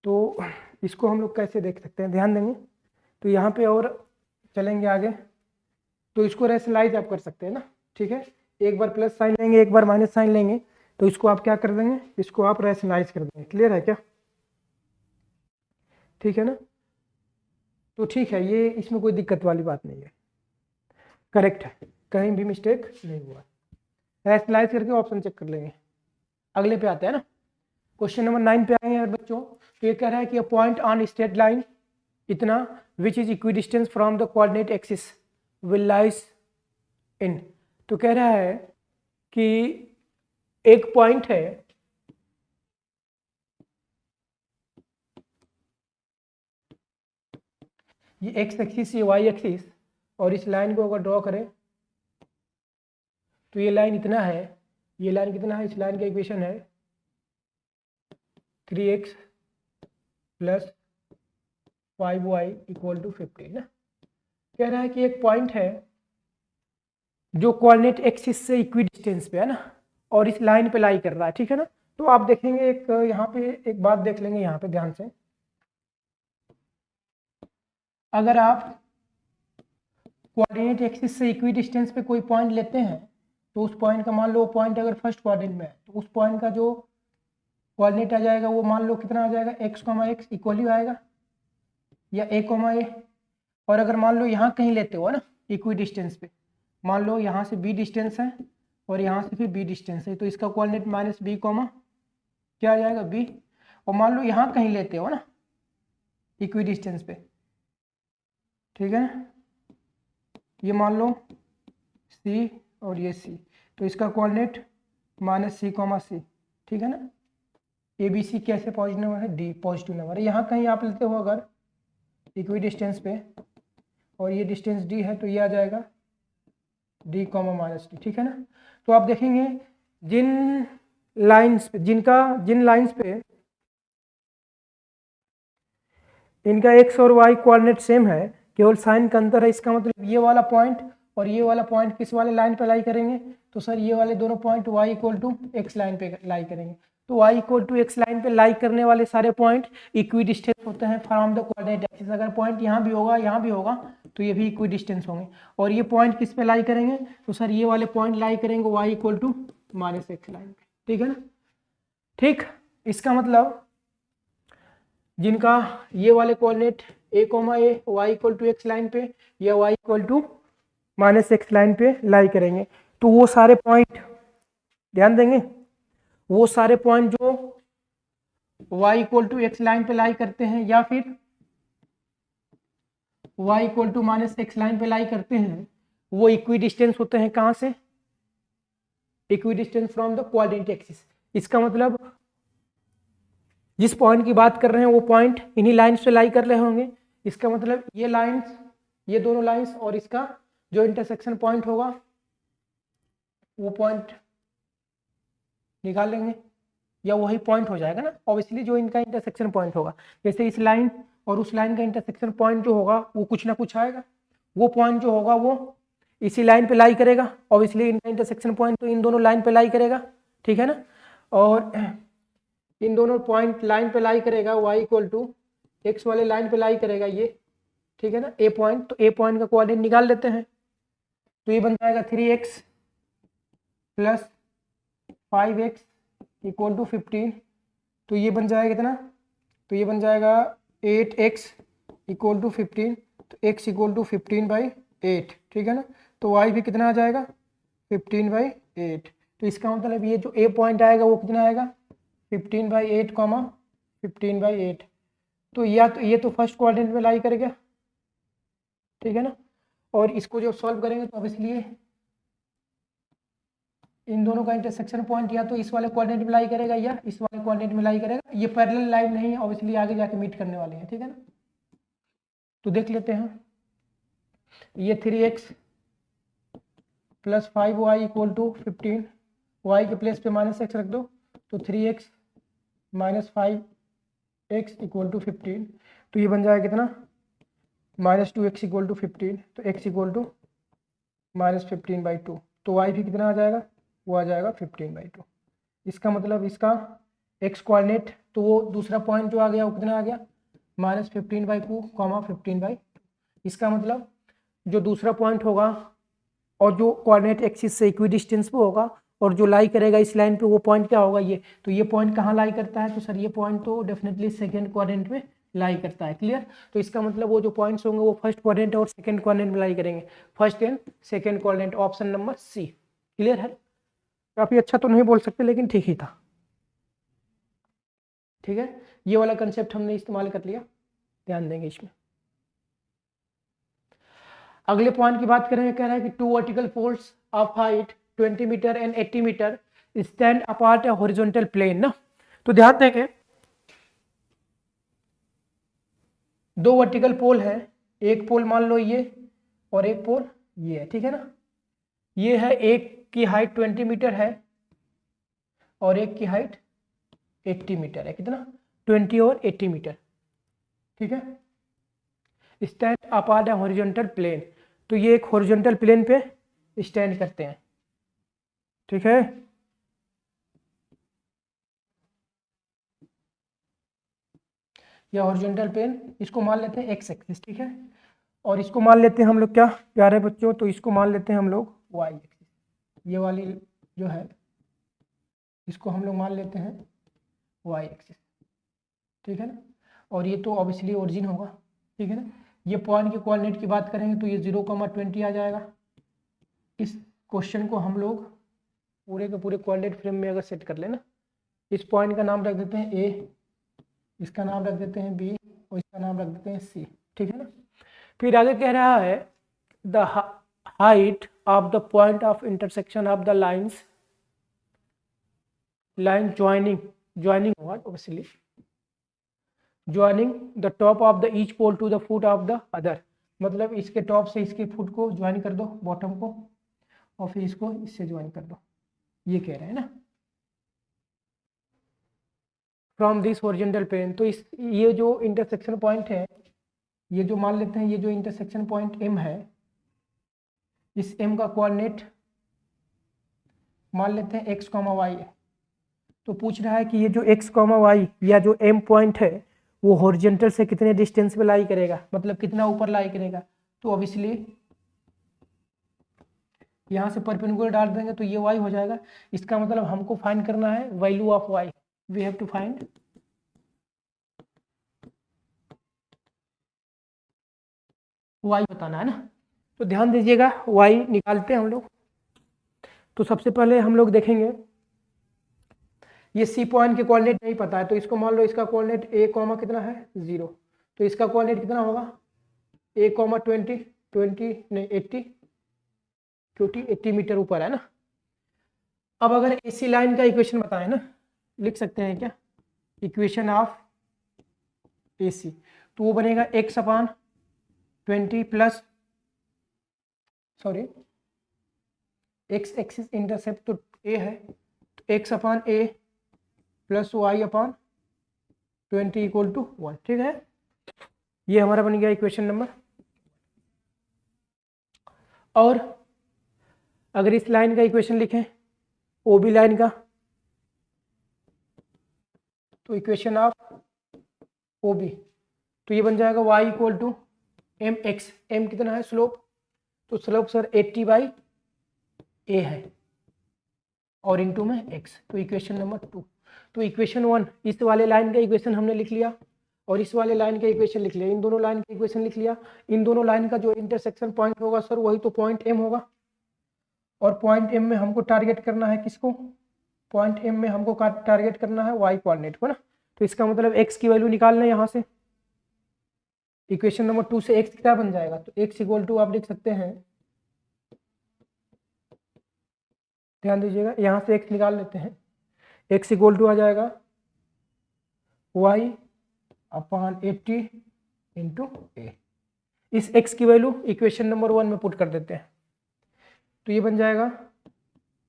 तो इसको हम लोग कैसे देख सकते हैं, ध्यान देंगे तो यहाँ पे और चलेंगे आगे, तो इसको रेशनलाइज आप कर सकते हैं ना। ठीक है, एक बार प्लस साइन लेंगे, एक बार माइनस साइन लेंगे, तो इसको आप क्या कर देंगे, इसको आप रेशनलाइज कर देंगे। क्लियर है क्या? ठीक है ना। तो ठीक है, ये इसमें कोई दिक्कत वाली बात नहीं है, करेक्ट है, कहीं भी मिस्टेक नहीं हुआ। रेशनलाइज करके ऑप्शन चेक कर लेंगे। अगले पे आते हैं ना, क्वेश्चन नंबर 9 पे आएंगे यार बच्चों। तो ये कह रहा है कि a point on straight line इतना which is equidistance from the coordinate axis will lies in. तो कह रहा है कि एक पॉइंट है, ये एक्स एक्सिस ये वाई एक्सिस, और इस लाइन को अगर ड्रॉ करें तो ये लाइन इतना है, ये लाइन कितना है, इस लाइन का इक्वेशन है 3x + 5y = 15 ना। कह रहा है कि एक पॉइंट है जो कोऑर्डिनेट एक्सिस से इक्विडिस्टेंस पे है ना, और इस लाइन पे लाई कर रहा है। ठीक है ना। तो आप देखेंगे एक यहाँ पे एक बात देख लेंगे यहाँ पे ध्यान से, अगर आप कोऑर्डिनेट एक्सिस से इक्विडिस्टेंस पे कोई पॉइंट लेते हैं तो उस पॉइंट का मान लो पॉइंट अगर फर्स्ट कोऑर्डिनेट में है तो उस पॉइंट का जो कोऑर्डिनेट आ जाएगा वो मान लो कितना आ जाएगा, x, इक्वली आएगा या a, और अगर मान लो यहाँ कहीं लेते हो ना इक्वी डिस्टेंस पे, मान लो यहाँ से b डिस्टेंस है और यहाँ से फिर b डिस्टेंस है, तो इसका कोऑर्डिनेट -b, क्या आ जाएगा b। और मान लो यहाँ कहीं लेते हो ना इक्वी डिस्टेंस पे, ठीक है ना, ये मान लो c और ये c, तो इसका कोऑर्डिनेट -c, c। ठीक है ना। ABC कैसे पॉजिटिव नंबर है, D पॉजिटिव नंबर है। यहाँ कहीं आप लेते हो अगर इक्वी डिस्टेंस पे और ये डिस्टेंस D है तो ये आ जाएगा D, -D। ठीक है ना। तो आप देखेंगे जिन लाइंस पे जिन लाइंस पे इनका x और y कोऑर्डिनेट सेम है, केवल साइन का अंतर है, इसका मतलब ये वाला पॉइंट और ये वाला पॉइंट किस वाले लाइन पे लाई करेंगे, तो सर ये वाले दोनों पॉइंट y = x लाइन पे लाई करेंगे। तो y = x लाइन पे लाई करने वाले सारे पॉइंट इक्विडिस्टेंस होते हैं फ्रॉम द कोऑर्डिनेट एक्सिस। अगर पॉइंट यहाँ भी होगा यहाँ भी होगा तो ये भी इक्विडिस्टेंस होंगे। और ये पॉइंट किस पे लाई करेंगे, तो सर ये वाले पॉइंट लाई करेंगे y = -x लाइन पे। ठीक है ना। ठीक, इसका मतलब जिनका ये वाले coordinate a, y = x line पे या y = -x लाइन पे लाई करेंगे, तो वो सारे पॉइंट ध्यान देंगे, वो सारे पॉइंट जो y = x लाइन पे लाई करते हैं या फिर y = -x लाइन पे लाई करते हैं, वो इक्विडिस्टेंस होते हैं कहां से, equidistance from the coordinate axis. इसका मतलब जिस पॉइंट की बात कर रहे हैं वो पॉइंट इन्हीं लाइंस पे लाई कर रहे होंगे। इसका मतलब ये लाइंस, ये दोनों लाइंस और इसका जो इंटरसेक्शन पॉइंट होगा वो पॉइंट निकाल लेंगे या वही पॉइंट हो जाएगा ना ऑब्वियसली, जो इनका इंटरसेक्शन पॉइंट होगा। जैसे इस लाइन और उस लाइन का इंटरसेक्शन पॉइंट जो होगा वो कुछ ना कुछ आएगा, वो पॉइंट जो होगा वो इसी लाइन पे लाई करेगा, ऑब्वियसली इनका इंटरसेक्शन पॉइंट तो इन दोनों लाइन पे लाई करेगा। ठीक है ना। और इन दोनों पॉइंट लाइन पे लाई करेगा, y इक्वल टू एक्स वाले लाइन पे लाई करेगा ये, ठीक है ना, ए पॉइंट। तो ए पॉइंट का कोऑर्डिनेट निकाल लेते हैं। तो ये बन जाएगा 3x plus 5x equal to 15। तो ये बन जाएगा कितना, तो ये बन जाएगा 8x इक्वल टू 15। तो x इक्वल टू 15/8, ठीक है ना। तो y भी कितना आ जाएगा 15/8। तो इसका मतलब ये जो a पॉइंट आएगा वो कितना आएगा 15/8 कॉमा 15/8। तो या तो ये तो फर्स्ट क्वाड्रेंट में लाई करेगा, ठीक है ना। और इसको जो सॉल्व करेंगे तो अब इसलिए इन दोनों का इंटरसेक्शन पॉइंट या तो इस वाले क्वाड्रेंट में लाई करेगा या इस वाले क्वाड्रेंट में लाई करेगा। ये पैरेलल लाइन नहीं है, ऑब्वियसली आगे जाके मीट करने वाले हैं, ठीक है ना। तो देख लेते हैं, ये 3x plus 5y equal to 15, y के प्लेस पे -x रख दो। तो 3x minus 5x equal to 15। तो ये बन जाएगा कितना -2x इक्वल टू 15। तो x इक्वल टू -15/2। तो y भी कितना आ जाएगा, वो आ जाएगा 15/2। इसका मतलब इसका x कोऑर्डिनेट, तो वो दूसरा पॉइंट जो आ गया वो कितना आ गया -15/2 15/2। इसका मतलब जो दूसरा पॉइंट होगा और जो कोऑर्डिनेट एक्सिस से इक्वी डिस्टेंस पे होगा और जो लाई करेगा इस लाइन पे, वो पॉइंट क्या होगा ये। तो ये पॉइंट कहाँ लाई करता है, तो सर ये पॉइंट तो डेफिनेटली सेकंड क्वाड्रेंट में लाई करता है, क्लियर। तो इसका मतलब वो जो पॉइंट्स होंगे वो फर्स्ट क्वाड्रेंट और सेकंड क्वाड्रेंट में लाई करेंगे, first and second quadrant, option number C, clear है। काफी अच्छा तो नहीं बोल सकते लेकिन ठीक ही था, ठीक है। ये वाला कंसेप्ट हमने इस्तेमाल कर लिया, ध्यान देंगे इसमें। अगले पॉइंट की बात करें, कह रहा है कि 2 vertical poles of height 20 metre and 80 metre stand apart a horizontal plane ना। तो ध्यान देंगे, 2 वर्टिकल पोल है, एक पोल मान लो ये और एक पोल ये है, ठीक है ना। ये है, एक की हाइट 20 मीटर है और एक की हाइट 80 मीटर है, कितना 20 और 80 मीटर, ठीक है। Stand apart a horizontal plane, तो ये एक हॉरिजॉन्टल प्लेन पे स्टैंड करते हैं, ठीक है। या हॉरिजॉन्टल प्लेन, इसको मान लेते हैं एक्स एक्सिस, ठीक है। और इसको मान लेते हैं हम लोग क्या प्यारे बच्चों, तो इसको मान लेते हैं हम लोग वाई एक्सिस। ये वाली जो है इसको हम लोग मान लेते हैं वाई एक्सिस, ठीक है ना। और ये तो ऑब्वियसली ओरिजिन होगा, ठीक है ना। ये पॉइंट के कोऑर्डिनेट की बात करेंगे तो ये 0,20 आ जाएगा। इस क्वेश्चन को हम लोग पूरे के पूरे कोऑर्डिनेट फ्रेम में अगर सेट कर लेना, इस पॉइंट का नाम रख देते हैं ए, इसका नाम रख देते हैं बी और इसका नाम रख देते हैं सी, ठीक है ना। फिर आगे कह रहा है the height of the point of intersection of the lines, line joining होगा obviously, joining the top of the each pole to the foot of the other. मतलब इसके टॉप से इसके फुट को ज्वाइन कर दो, बॉटम को, और फिर इसको इससे ज्वाइन कर दो, ये कह रहे हैं ना, फ्रॉम दिस हॉरिजॉन्टल प्लेन। तो इस ये जो इंटरसेक्शन पॉइंट है, ये जो मान लेते हैं ये जो इंटरसेक्शन पॉइंट एम है, इस एम का कोऑर्डिनेट मान लेते हैं एक्स कॉमा वाई है। तो पूछ रहा है कि ये जो एक्स कॉमा वाई या जो एम पॉइंट है वो हॉरिजॉन्टल से कितने डिस्टेंस पे लाई करेगा, मतलब कितना ऊपर लाई करेगा। तो ऑब्वियसली यहाँ से परपेंडिकुलर डाल देंगे तो ये वाई हो जाएगा। इसका मतलब हमको फाइंड करना है value of Y, we have to find Y बताना है ना। तो ध्यान दीजिएगा, वाई निकालते हैं हम लोग। तो सबसे पहले हम लोग देखेंगे, ये सी पॉइंट के कोऑर्डिनेट नहीं पता है, तो इसको मान लो इसका कोऑर्डिनेट ए कॉमा कितना है 0, तो इसका कोऑर्डिनेट कितना होगा ए कॉमा 20 नहीं 80, क्योंकि 80 मीटर ऊपर है ना। अब अगर एसी लाइन का इक्वेशन बताएं ना, लिख सकते हैं क्या, इक्वेशन ऑफ एसी, तो वो बनेगा x/20 plus, sorry x axis intercept तो ए है, तो x/a plus y/20 equal to 1, ठीक है। ये हमारा बन गया इक्वेशन नंबर। और अगर इस लाइन का इक्वेशन लिखें, ओ बी लाइन का, तो इक्वेशन ऑफ ओ बी, तो ये बन जाएगा y equal to M X, M कितना है स्लोप, तो स्लोप सर 80/a है और इनटू में x, तो इक्वेशन नंबर 2। तो इक्वेशन 1 इस वाले लाइन का इक्वेशन हमने लिख लिया और इस वाले लाइन का इक्वेशन लिख लिया, इन दोनों लाइन का इक्वेशन लिख लिया। इन दोनों लाइन का जो इंटरसेक्शन पॉइंट होगा सर वही तो पॉइंट m होगा, और पॉइंट m में हमको टारगेट करना है किसको, पॉइंट m में हमको टारगेट करना है y कोऑर्डिनेट को ना। तो इसका मतलब x की वैल्यू निकालना है यहाँ से, इक्वेशन नंबर 2 से x क्या बन जाएगा, तो x इक्वल टू आप लिख सकते हैं, ध्यान दीजिएगा यहाँ से x निकाल लेते हैं, x इक्वल टू आ जाएगा y अपॉन 80 इंटू ए। इस x की वैल्यू इक्वेशन नंबर 1 में पुट कर देते हैं, तो ये बन जाएगा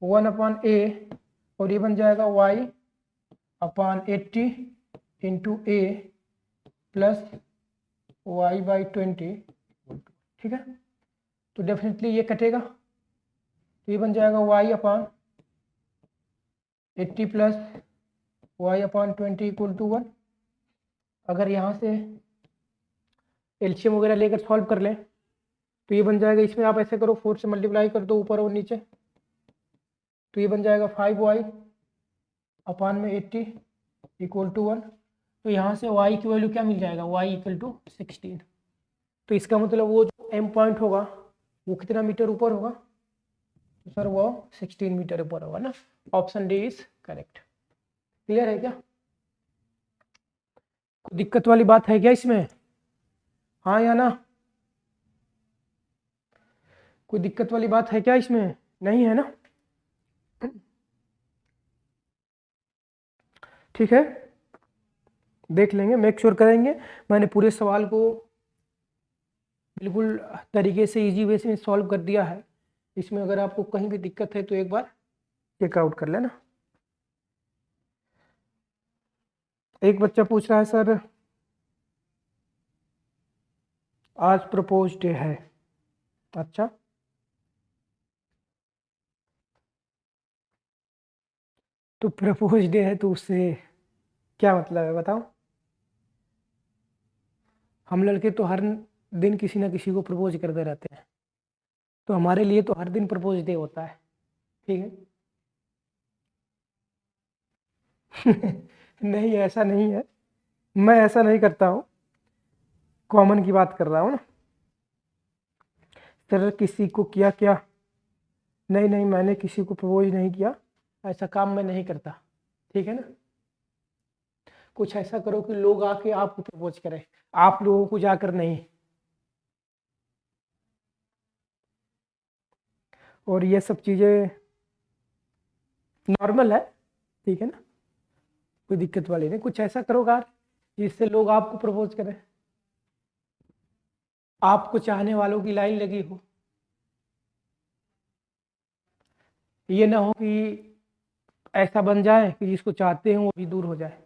1/a और ये बन जाएगा y अपॉन 80 इंटू ए प्लस y/20, ठीक है। तो डेफिनेटली ये कटेगा, तो ये बन जाएगा y upon 80 plus y/20 equal to 1। अगर यहाँ से एलसीएम वगैरह लेकर सॉल्व कर लें तो ये बन जाएगा, इसमें आप ऐसे करो 4 से मल्टीप्लाई कर दो ऊपर और नीचे, तो ये बन जाएगा 5y अपॉन में 80 इक्वल टू 1। तो यहाँ से y की वैल्यू क्या मिल जाएगा, y इक्वल टू 16। तो इसका मतलब वो जो m पॉइंट होगा वो कितना मीटर ऊपर होगा, तो सर वो 16 मीटर ऊपर होगा ना। Option D is correct. Clear है क्या, कोई दिक्कत वाली बात है क्या इसमें, हाँ या ना, कोई दिक्कत वाली बात है क्या इसमें, नहीं है ना, ठीक है। देख लेंगे, मेक श्योर करेंगे मैंने पूरे सवाल को बिल्कुल तरीके से इजी वे से सॉल्व कर दिया है। इसमें अगर आपको कहीं भी दिक्कत है तो एक बार चेकआउट कर लेना। एक बच्चा पूछ रहा है सर आज प्रपोज डे है, अच्छा तो प्रपोज डे है तो उससे क्या मतलब है बताओ। हम लड़के तो हर दिन किसी ना किसी को प्रपोज करते रहते हैं, तो हमारे लिए तो हर दिन प्रपोज डे होता है, ठीक है। नहीं ऐसा नहीं है, मैं ऐसा नहीं करता हूँ, कॉमन की बात कर रहा हूँ ना। सर किसी को किया क्या, नहीं नहीं मैंने किसी को प्रपोज नहीं किया, ऐसा काम मैं नहीं करता, ठीक है ना। कुछ ऐसा करो कि लोग आके आपको प्रपोज करें, आप लोगों को जाकर नहीं। और ये सब चीज़ें नॉर्मल है, ठीक है ना, कोई दिक्कत वाली नहीं। कुछ ऐसा करो यार जिससे लोग आपको प्रपोज करें, आपको चाहने वालों की लाइन लगी हो। ये ना हो कि ऐसा बन जाए कि जिसको चाहते हैं वो भी दूर हो जाए,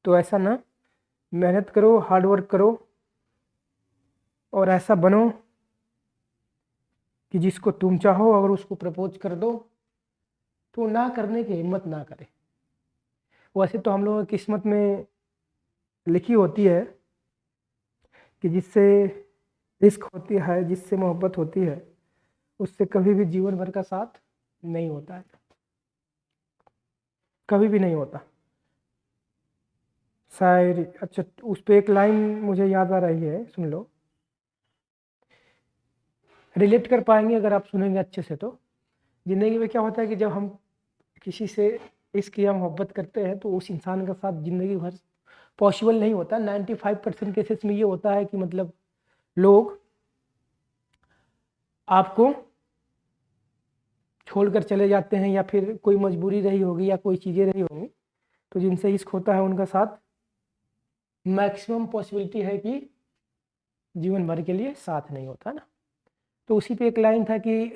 तो ऐसा ना, मेहनत करो, हार्ड वर्क करो और ऐसा बनो कि जिसको तुम चाहो अगर उसको प्रपोज कर दो तो ना करने की हिम्मत ना करे। वैसे तो हम लोगों की किस्मत में लिखी होती है कि जिससे इश्क होती है, जिससे मोहब्बत होती है, उससे कभी भी जीवन भर का साथ नहीं होता है, कभी भी नहीं होता। शायरी, अच्छा उस पर एक लाइन मुझे याद आ रही है, सुन लो, रिलेट कर पाएंगे अगर आप सुनेंगे अच्छे से। तो ज़िंदगी में क्या होता है कि जब हम किसी से इश्क या मोहब्बत करते हैं तो उस इंसान का साथ ज़िंदगी भर पॉसिबल नहीं होता। 95% केसेस में ये होता है कि मतलब लोग आपको छोड़कर चले जाते हैं, या फिर कोई मजबूरी रही होगी या कोई चीज़ें रही होंगी, तो जिनसे इश्क होता है उनका साथ मैक्सिमम पॉसिबिलिटी है कि जीवन भर के लिए साथ नहीं होता ना। तो उसी पे एक लाइन था कि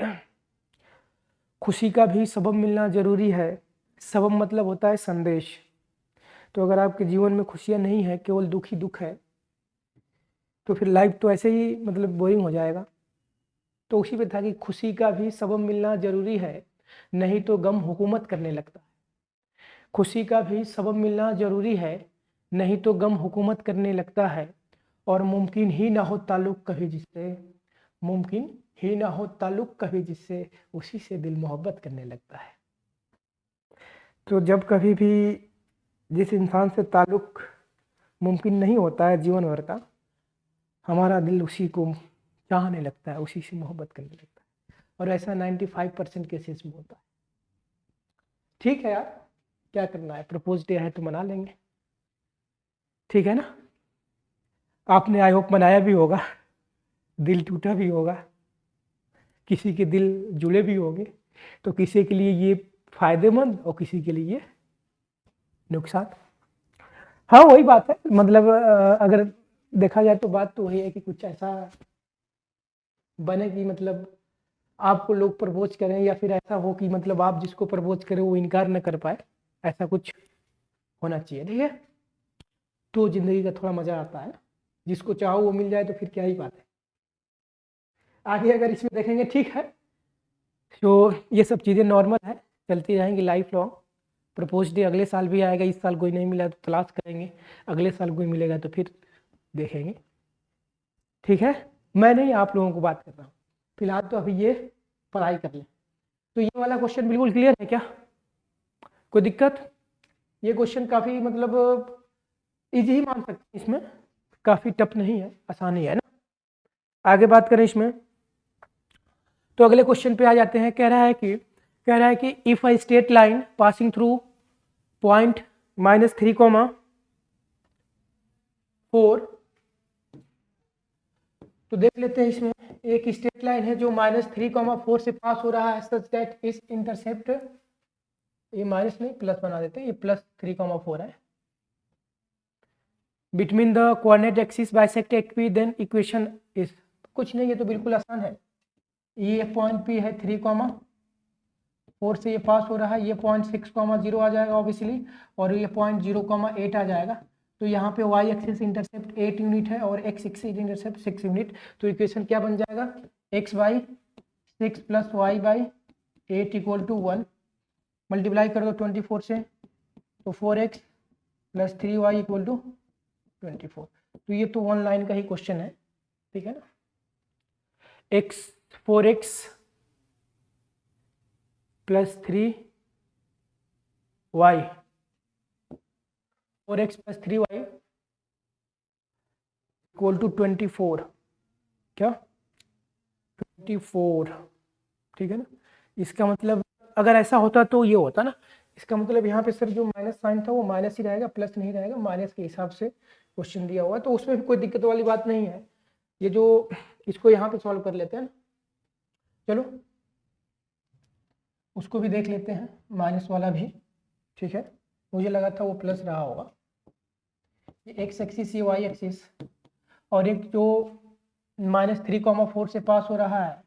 खुशी का भी सबब मिलना ज़रूरी है। सबब मतलब होता है संदेश। तो अगर आपके जीवन में खुशियाँ नहीं है, केवल दुख ही दुख है, तो फिर लाइफ तो ऐसे ही मतलब बोरिंग हो जाएगा। तो उसी पे था कि खुशी का भी सबब मिलना ज़रूरी है, नहीं तो गम हुकूमत करने लगता है। खुशी का भी सबब मिलना जरूरी है, नहीं तो गम हुकूमत करने लगता है। और मुमकिन ही ना हो ताल्लुक कभी जिससे, मुमकिन ही ना हो ताल्लुक कभी जिससे, उसी से दिल मोहब्बत करने लगता है। तो जब कभी भी जिस इंसान से ताल्लुक मुमकिन नहीं होता है जीवन भर का, हमारा दिल उसी को चाहने लगता है, उसी से मोहब्बत करने लगता है। और ऐसा 95% केसेस में होता है। ठीक है यार, क्या करना है, प्रपोज डे है तो मना लेंगे, ठीक है ना। आपने आई होप मनाया भी होगा, दिल टूटा भी होगा, किसी के दिल जुड़े भी होंगे। तो किसी के लिए ये फायदेमंद और किसी के लिए ये नुकसान। हाँ वही बात है, मतलब अगर देखा जाए तो बात तो वही है कि कुछ ऐसा बने कि मतलब आपको लोग प्रपोज करें, या फिर ऐसा हो कि मतलब आप जिसको प्रपोज करें वो इनकार न कर पाए, ऐसा कुछ होना चाहिए, ठीक है। तो जिंदगी का थोड़ा मजा आता है, जिसको चाहो वो मिल जाए तो फिर क्या ही बात है। आगे अगर इसमें देखेंगे, ठीक है, तो ये सब चीज़ें नॉर्मल है, चलती रहेंगी लाइफ लॉन्ग। प्रपोज डे अगले साल भी आएगा, इस साल कोई नहीं मिला तो तलाश करेंगे, अगले साल कोई मिलेगा तो फिर देखेंगे, ठीक है। मैं नहीं, आप लोगों को बात कर रहा हूँ, फिलहाल तो अभी ये पढ़ाई कर लें। तो ये वाला क्वेश्चन बिल्कुल क्लियर है क्या, कोई दिक्कत? ये क्वेश्चन काफ़ी मतलब इजी ही मान सकते हैं, इसमें काफ़ी टफ नहीं है, आसान ही है ना। आगे बात करें इसमें, तो अगले क्वेश्चन पे आ जाते हैं। कह रहा है कि if a straight line passing through point -3,4, तो देख लेते हैं इसमें एक स्ट्रेट लाइन है जो -3,4 से पास हो रहा है, सच दैट इस इंटरसेप्ट, ये माइनस नहीं प्लस बना देते हैं, ये +3,4 है, between the coordinate axis bisect एक्वी, देन इक्वेशन इज, कुछ नहीं, ये तो बिल्कुल आसान है। ये पॉइंट P है 3,4 से ये पास हो रहा है, ये पॉइंट 6,0 आ जाएगा ऑब्वियसली, और ये पॉइंट 0,8 आ जाएगा। तो यहाँ पे y एक्सिस इंटरसेप्ट 8 यूनिट है और x एक्सिस इंटरसेप्ट 6 यूनिट। तो इक्वेशन क्या बन जाएगा, x/6 + y/8 = 1, मल्टीप्लाई कर दो 24 से, तो 4x + 3y = 24। तो ये तो वन लाइन का ही क्वेश्चन है, ठीक है ना। 4x + 3y, 4x + 3y = 24, क्या 24, ठीक है ना। इसका मतलब अगर ऐसा होता तो ये होता ना, इसका मतलब यहाँ पे सिर्फ जो माइनस साइन था वो माइनस ही रहेगा, प्लस नहीं रहेगा, माइनस के हिसाब से क्वेश्चन दिया हुआ है, तो उसमें भी कोई दिक्कत वाली बात नहीं है। ये जो इसको यहाँ पे सॉल्व कर लेते हैं ना, चलो उसको भी देख लेते हैं, माइनस वाला भी, ठीक है। मुझे लगा था वो प्लस रहा होगा। ये एक्स एक्सिस, ये वाई एक्सिस, और एक जो -3,4 से पास हो रहा है,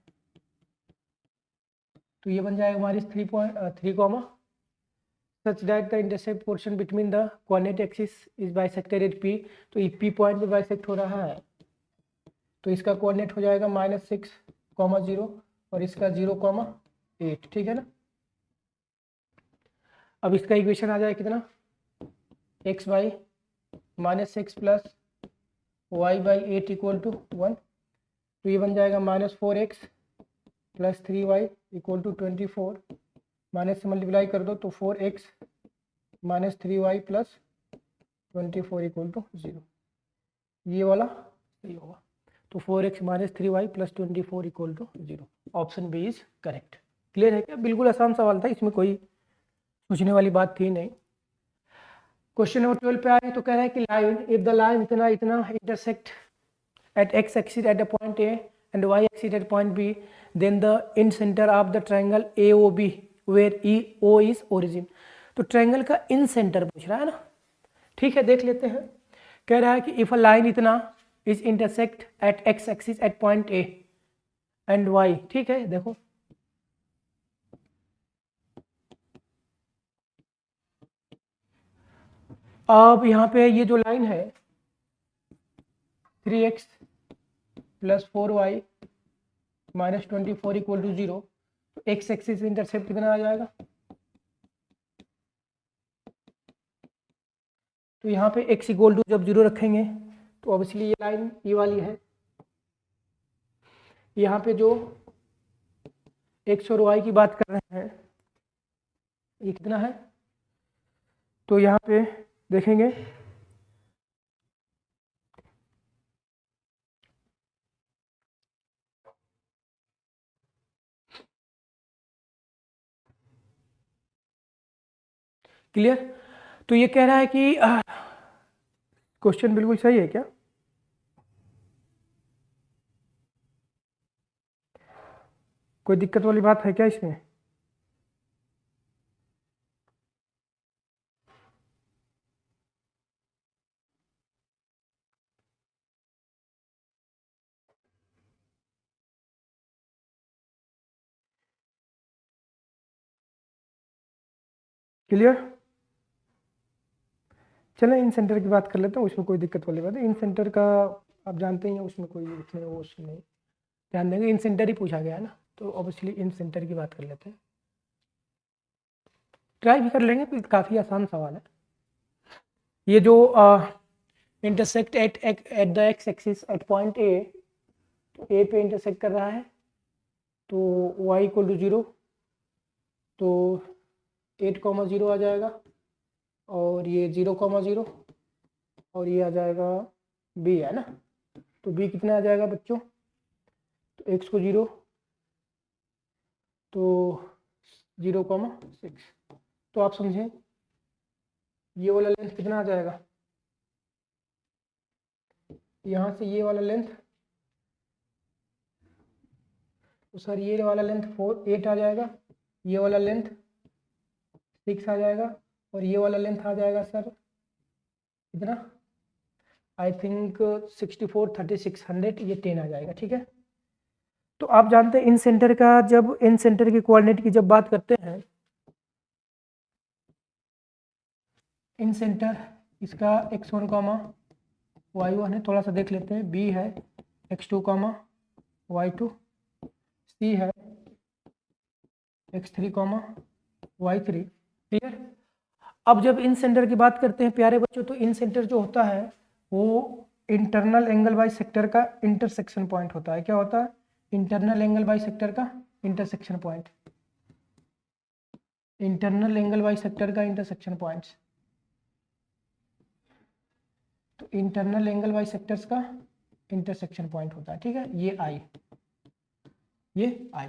तो ये बन जाएगा -3,3, such that the intercept portion between the coordinate axis is bisected eight P। तो ये P पॉइंट पे बाइसेक्ट हो रहा है, तो इसका कोऑर्डिनेट हो जाएगा -6,0 और इसका 0,8, ठीक है ना। अब इसका इक्वेशन आ जाए कितना, x/-6 + y/8 = 1, तो ये बन जाएगा -4x + 3y = 24, माइनस से मल्टीप्लाई कर दो तो 4x - 3y + 24 = 0, ये वाला सही होगा। तो 4x - 3y + 24 = 0, option B is correct. Clear है क्या, बिल्कुल आसान सवाल था, इसमें कोई सोचने वाली बात थी नहीं। क्वेश्चन नंबर 12 पे आए तो कह रहा है कि लाइन, इफ द लाइन इतना intersect at x axis at a point A and y axis at point B, then the in center of the triangle AOB where EO is origin। तो ट्रायंगल का इन सेंटर पूछ रहा है ना, ठीक है, देख लेते हैं। कह रहा है कि इफ अ लाइन इतना is intersect at x axis at point A and y, ठीक है, देखो अब यहाँ पे ये जो लाइन है 3x + 4y - 24 = 0, तो x एक्सिस इंटरसेप्ट कितना आ जाएगा, तो यहाँ पे x इक्वल टू जब 0 रखेंगे तो ऑब्वियसली ये लाइन ये वाली है, यहाँ पे जो x और y की बात कर रहे हैं ये कितना है, तो यहाँ पे देखेंगे क्लियर। तो ये कह रहा है कि क्वेश्चन बिल्कुल सही है क्या, कोई दिक्कत वाली बात है क्या इसमें? क्लियर। चलें इन सेंटर की बात कर लेते हैं, उसमें कोई दिक्कत वाली बात है। इन सेंटर का आप जानते ही हैं, उसमें कोई इतने वो नहीं, ध्यान देंगे इन सेंटर ही पूछा गया है ना, तो ऑब्वियसली इन सेंटर की बात कर लेते हैं। ट्राई भी कर लेंगे, तो काफ़ी आसान सवाल है। ये जो intersect at the x axis at point A, तो ए पे इंटरसेक्ट कर रहा है, तो y इक्वल टू 0, तो 8,0 आ जाएगा, और ये 0,0, और ये आ जाएगा b है ना, तो b कितना आ जाएगा बच्चों, तो x को 0, तो 0,6, तो आप समझें ये वाला लेंथ कितना आ जाएगा, यहाँ से ये वाला लेंथ, तो सर ये वाला लेंथ 8 आ जाएगा, ये वाला लेंथ 6 आ जाएगा, और ये वाला लेंथ आ जाएगा सर कितना, आई थिंक 64, 3600, ये 10 आ जाएगा। ठीक है, तो आप जानते हैं इन सेंटर का, जब इन सेंटर के कोऑर्डिनेट की जब बात करते हैं, इन सेंटर इसका x1, y1 है, थोड़ा सा देख लेते हैं, b है x2, y2, c है x3, y3। क्लियर। अब जब इन सेंटर की बात करते हैं प्यारे बच्चों, तो इन सेंटर जो होता है वो इंटरनल एंगल बाई सेक्टर का इंटरसेक्शन पॉइंट होता है। क्या होता है? इंटरनल एंगल बाई सेक्टर का intersection point, internal angle by sector का इंटरसेक्शन पॉइंट, तो इंटरनल एंगल बाई सेक्टर्स का इंटरसेक्शन पॉइंट होता है। ठीक है, ये आई, ये आई।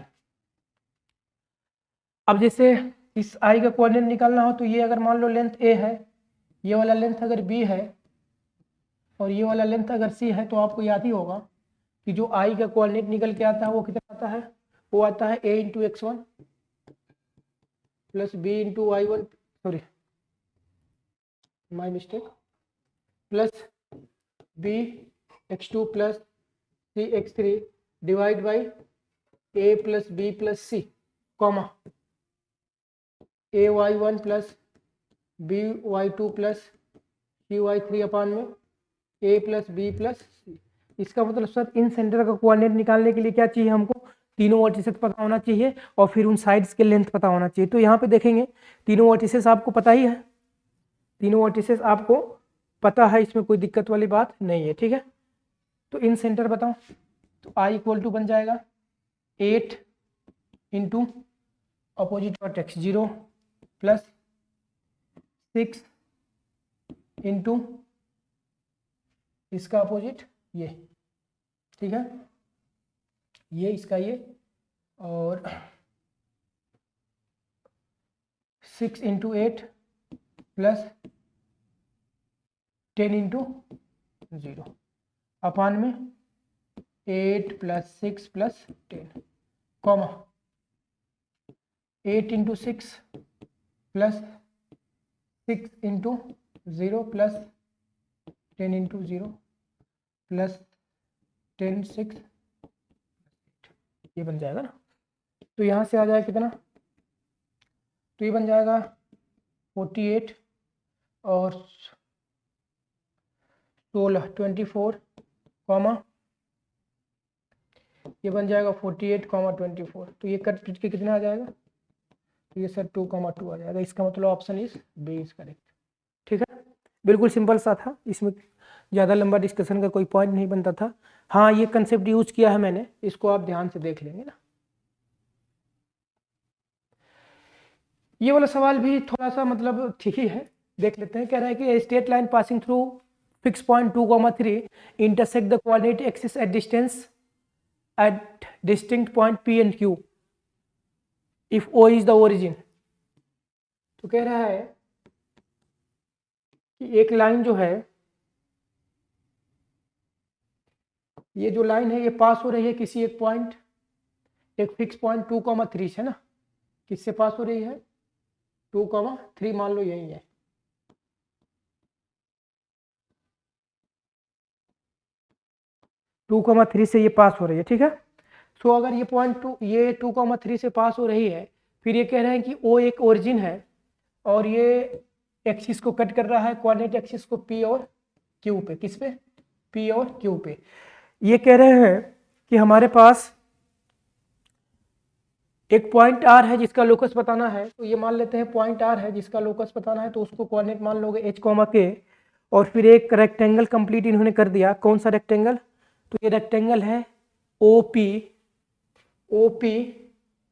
अब जैसे इस आई का कोऑर्डिनेट निकालना हो, तो ये अगर मान लो लेंथ ए है, ये वाला लेंथ अगर बी है, और ये वाला लेंथ अगर सी है, तो आपको याद ही होगा कि जो आई का कोऑर्डिनेट निकल के आता है वो कितना आता है, वो आता है a into x1 plus b into y1, sorry my mistake, plus b x2 plus c x3 divide by a plus b plus c, comma a y1 plus b y2 plus c y3 अपान में a plus b plus c। इसका मतलब सर इन सेंटर का कोऑर्डिनेट निकालने के लिए क्या चाहिए हमको, तीनों वर्टिसेस पता होना चाहिए, और फिर उन साइड्स के लेंथ पता होना चाहिए। तो यहाँ पे देखेंगे तीनों वर्टिसेस आपको पता ही है, तीनों वर्टिसेस आपको पता है, इसमें कोई दिक्कत वाली बात नहीं है। ठीक है, तो इन सेंटर बताओ, तो i इक्वल टू बन जाएगा 8 into opposite vertex 0 plus 6 into इसका अपोजिट ये। ठीक है, ये इसका ये, और 6 इंटू 8 प्लस 10 इंटू 0 अपान में 8 plus 6 plus 10, comma 8 into 6 plus 6 into 0 plus 10 into 0 plus 10 6, ये बन जाएगा ना। तो यहाँ से आ जाएगा कितना, तो ये बन जाएगा 48 और 16 24, कॉमा ये बन जाएगा 48, 24, तो ये कट के कितना आ जाएगा, तो ये सर 2, 2 आ जाएगा। इसका मतलब option is B is correct. ठीक है, बिल्कुल सिंपल सा था, इसमें ज़्यादा लंबा डिस्कशन का कोई पॉइंट नहीं बनता था। हाँ, ये कंसेप्ट यूज किया है मैंने, इसको आप ध्यान से देख लेंगे ना। ये वाला सवाल भी थोड़ा सा मतलब ठीक ही है, देख लेते हैं। कह रहा है कि straight line passing through fix point 2,3 intersect the coordinate axis at distance at distinct point P and Q if O is the origin. तो कह रहा है कि एक लाइन जो है, ये जो लाइन है ये पास हो रही है किसी एक पॉइंट, एक फिक्स पॉइंट 2,3 है ना, किससे पास हो रही है 2,3 मान लो यही है। टू कॉमा थ्री से ये पास हो रही है, ठीक है। सो अगर ये पॉइंट ये 2,3 से पास हो रही है, फिर ये कह रहे हैं कि O एक ओरिजिन है और ये एक्सिस को कट कर रहा है, कोऑर्डिनेट एक्सिस को P और Q पे। किस पे? P और Q पे। ये कह रहे हैं कि हमारे पास एक पॉइंट R है जिसका लोकस बताना है, तो ये मान लेते हैं पॉइंट R है जिसका लोकस बताना है, तो उसको कोऑर्डिनेट मान लोगे H, K। और फिर एक रेक्टेंगल कंप्लीट इन्होंने कर दिया। कौन सा रेक्टेंगल? तो ये रेक्टेंगल है OP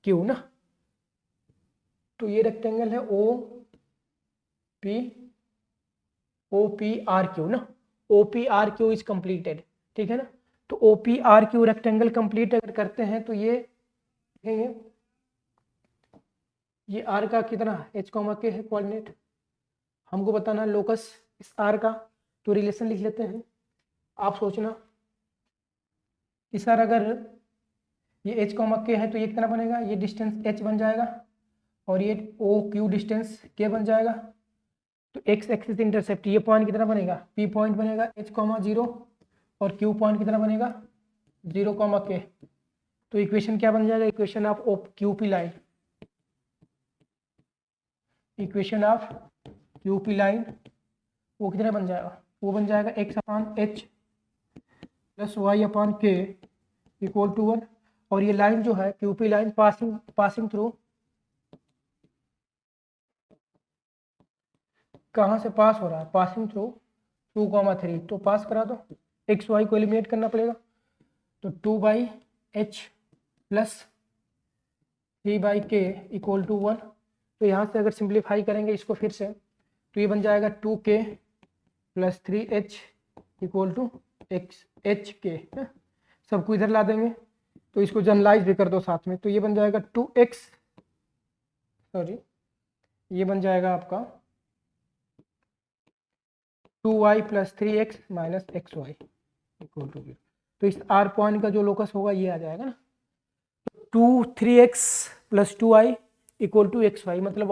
Q ना, तो ये रेक्टेंगल है OPRQ ना, OPRQ इज कंप्लीटेड, ठीक है ना। तो OPRQ रेक्टेंगल कंप्लीट अगर करते हैं तो ये R का कितना H, K है कोऑर्डिनेट, हमको बताना है लोकस इस R का। तो रिलेशन लिख लेते हैं, आप सोचना कि सर अगर ये H, K है तो ये कितना बनेगा, ये डिस्टेंस H बन जाएगा और ये OQ डिस्टेंस K बन जाएगा। तो एक्स एक्सिस इंटरसेप्ट ये पॉइंट कितना बनेगा, P पॉइंट बनेगा H, 0 और Q पॉइंट कितना बनेगा 0, K। तो इक्वेशन क्या बन जाएगा, equation of QP line, equation of QP line वो कितना बन जाएगा, वो बन जाएगा x/h plus y/k equal to 1। और ये लाइन जो है QP लाइन पासिंग थ्रू, कहाँ से पास हो रहा है, पासिंग थ्रू 2,3, तो पास करा दो, एक्स वाई को एलिमिनेट करना पड़ेगा। तो 2/h plus 3/k equal to 1। तो यहाँ से अगर सिंप्लीफाई करेंगे इसको फिर से, तो ये बन जाएगा 2k plus 3h equal to HK। सबको इधर ला देंगे तो इसको जनरलाइज भी कर दो साथ में, तो ये बन जाएगा 2x, सॉरी ये बन जाएगा आपका 2y plus 3x minus XY equal to 0। तो इस R पॉइंट का जो लोकस होगा ये आ जाएगा ना, 3x plus 2y equal to XY, मतलब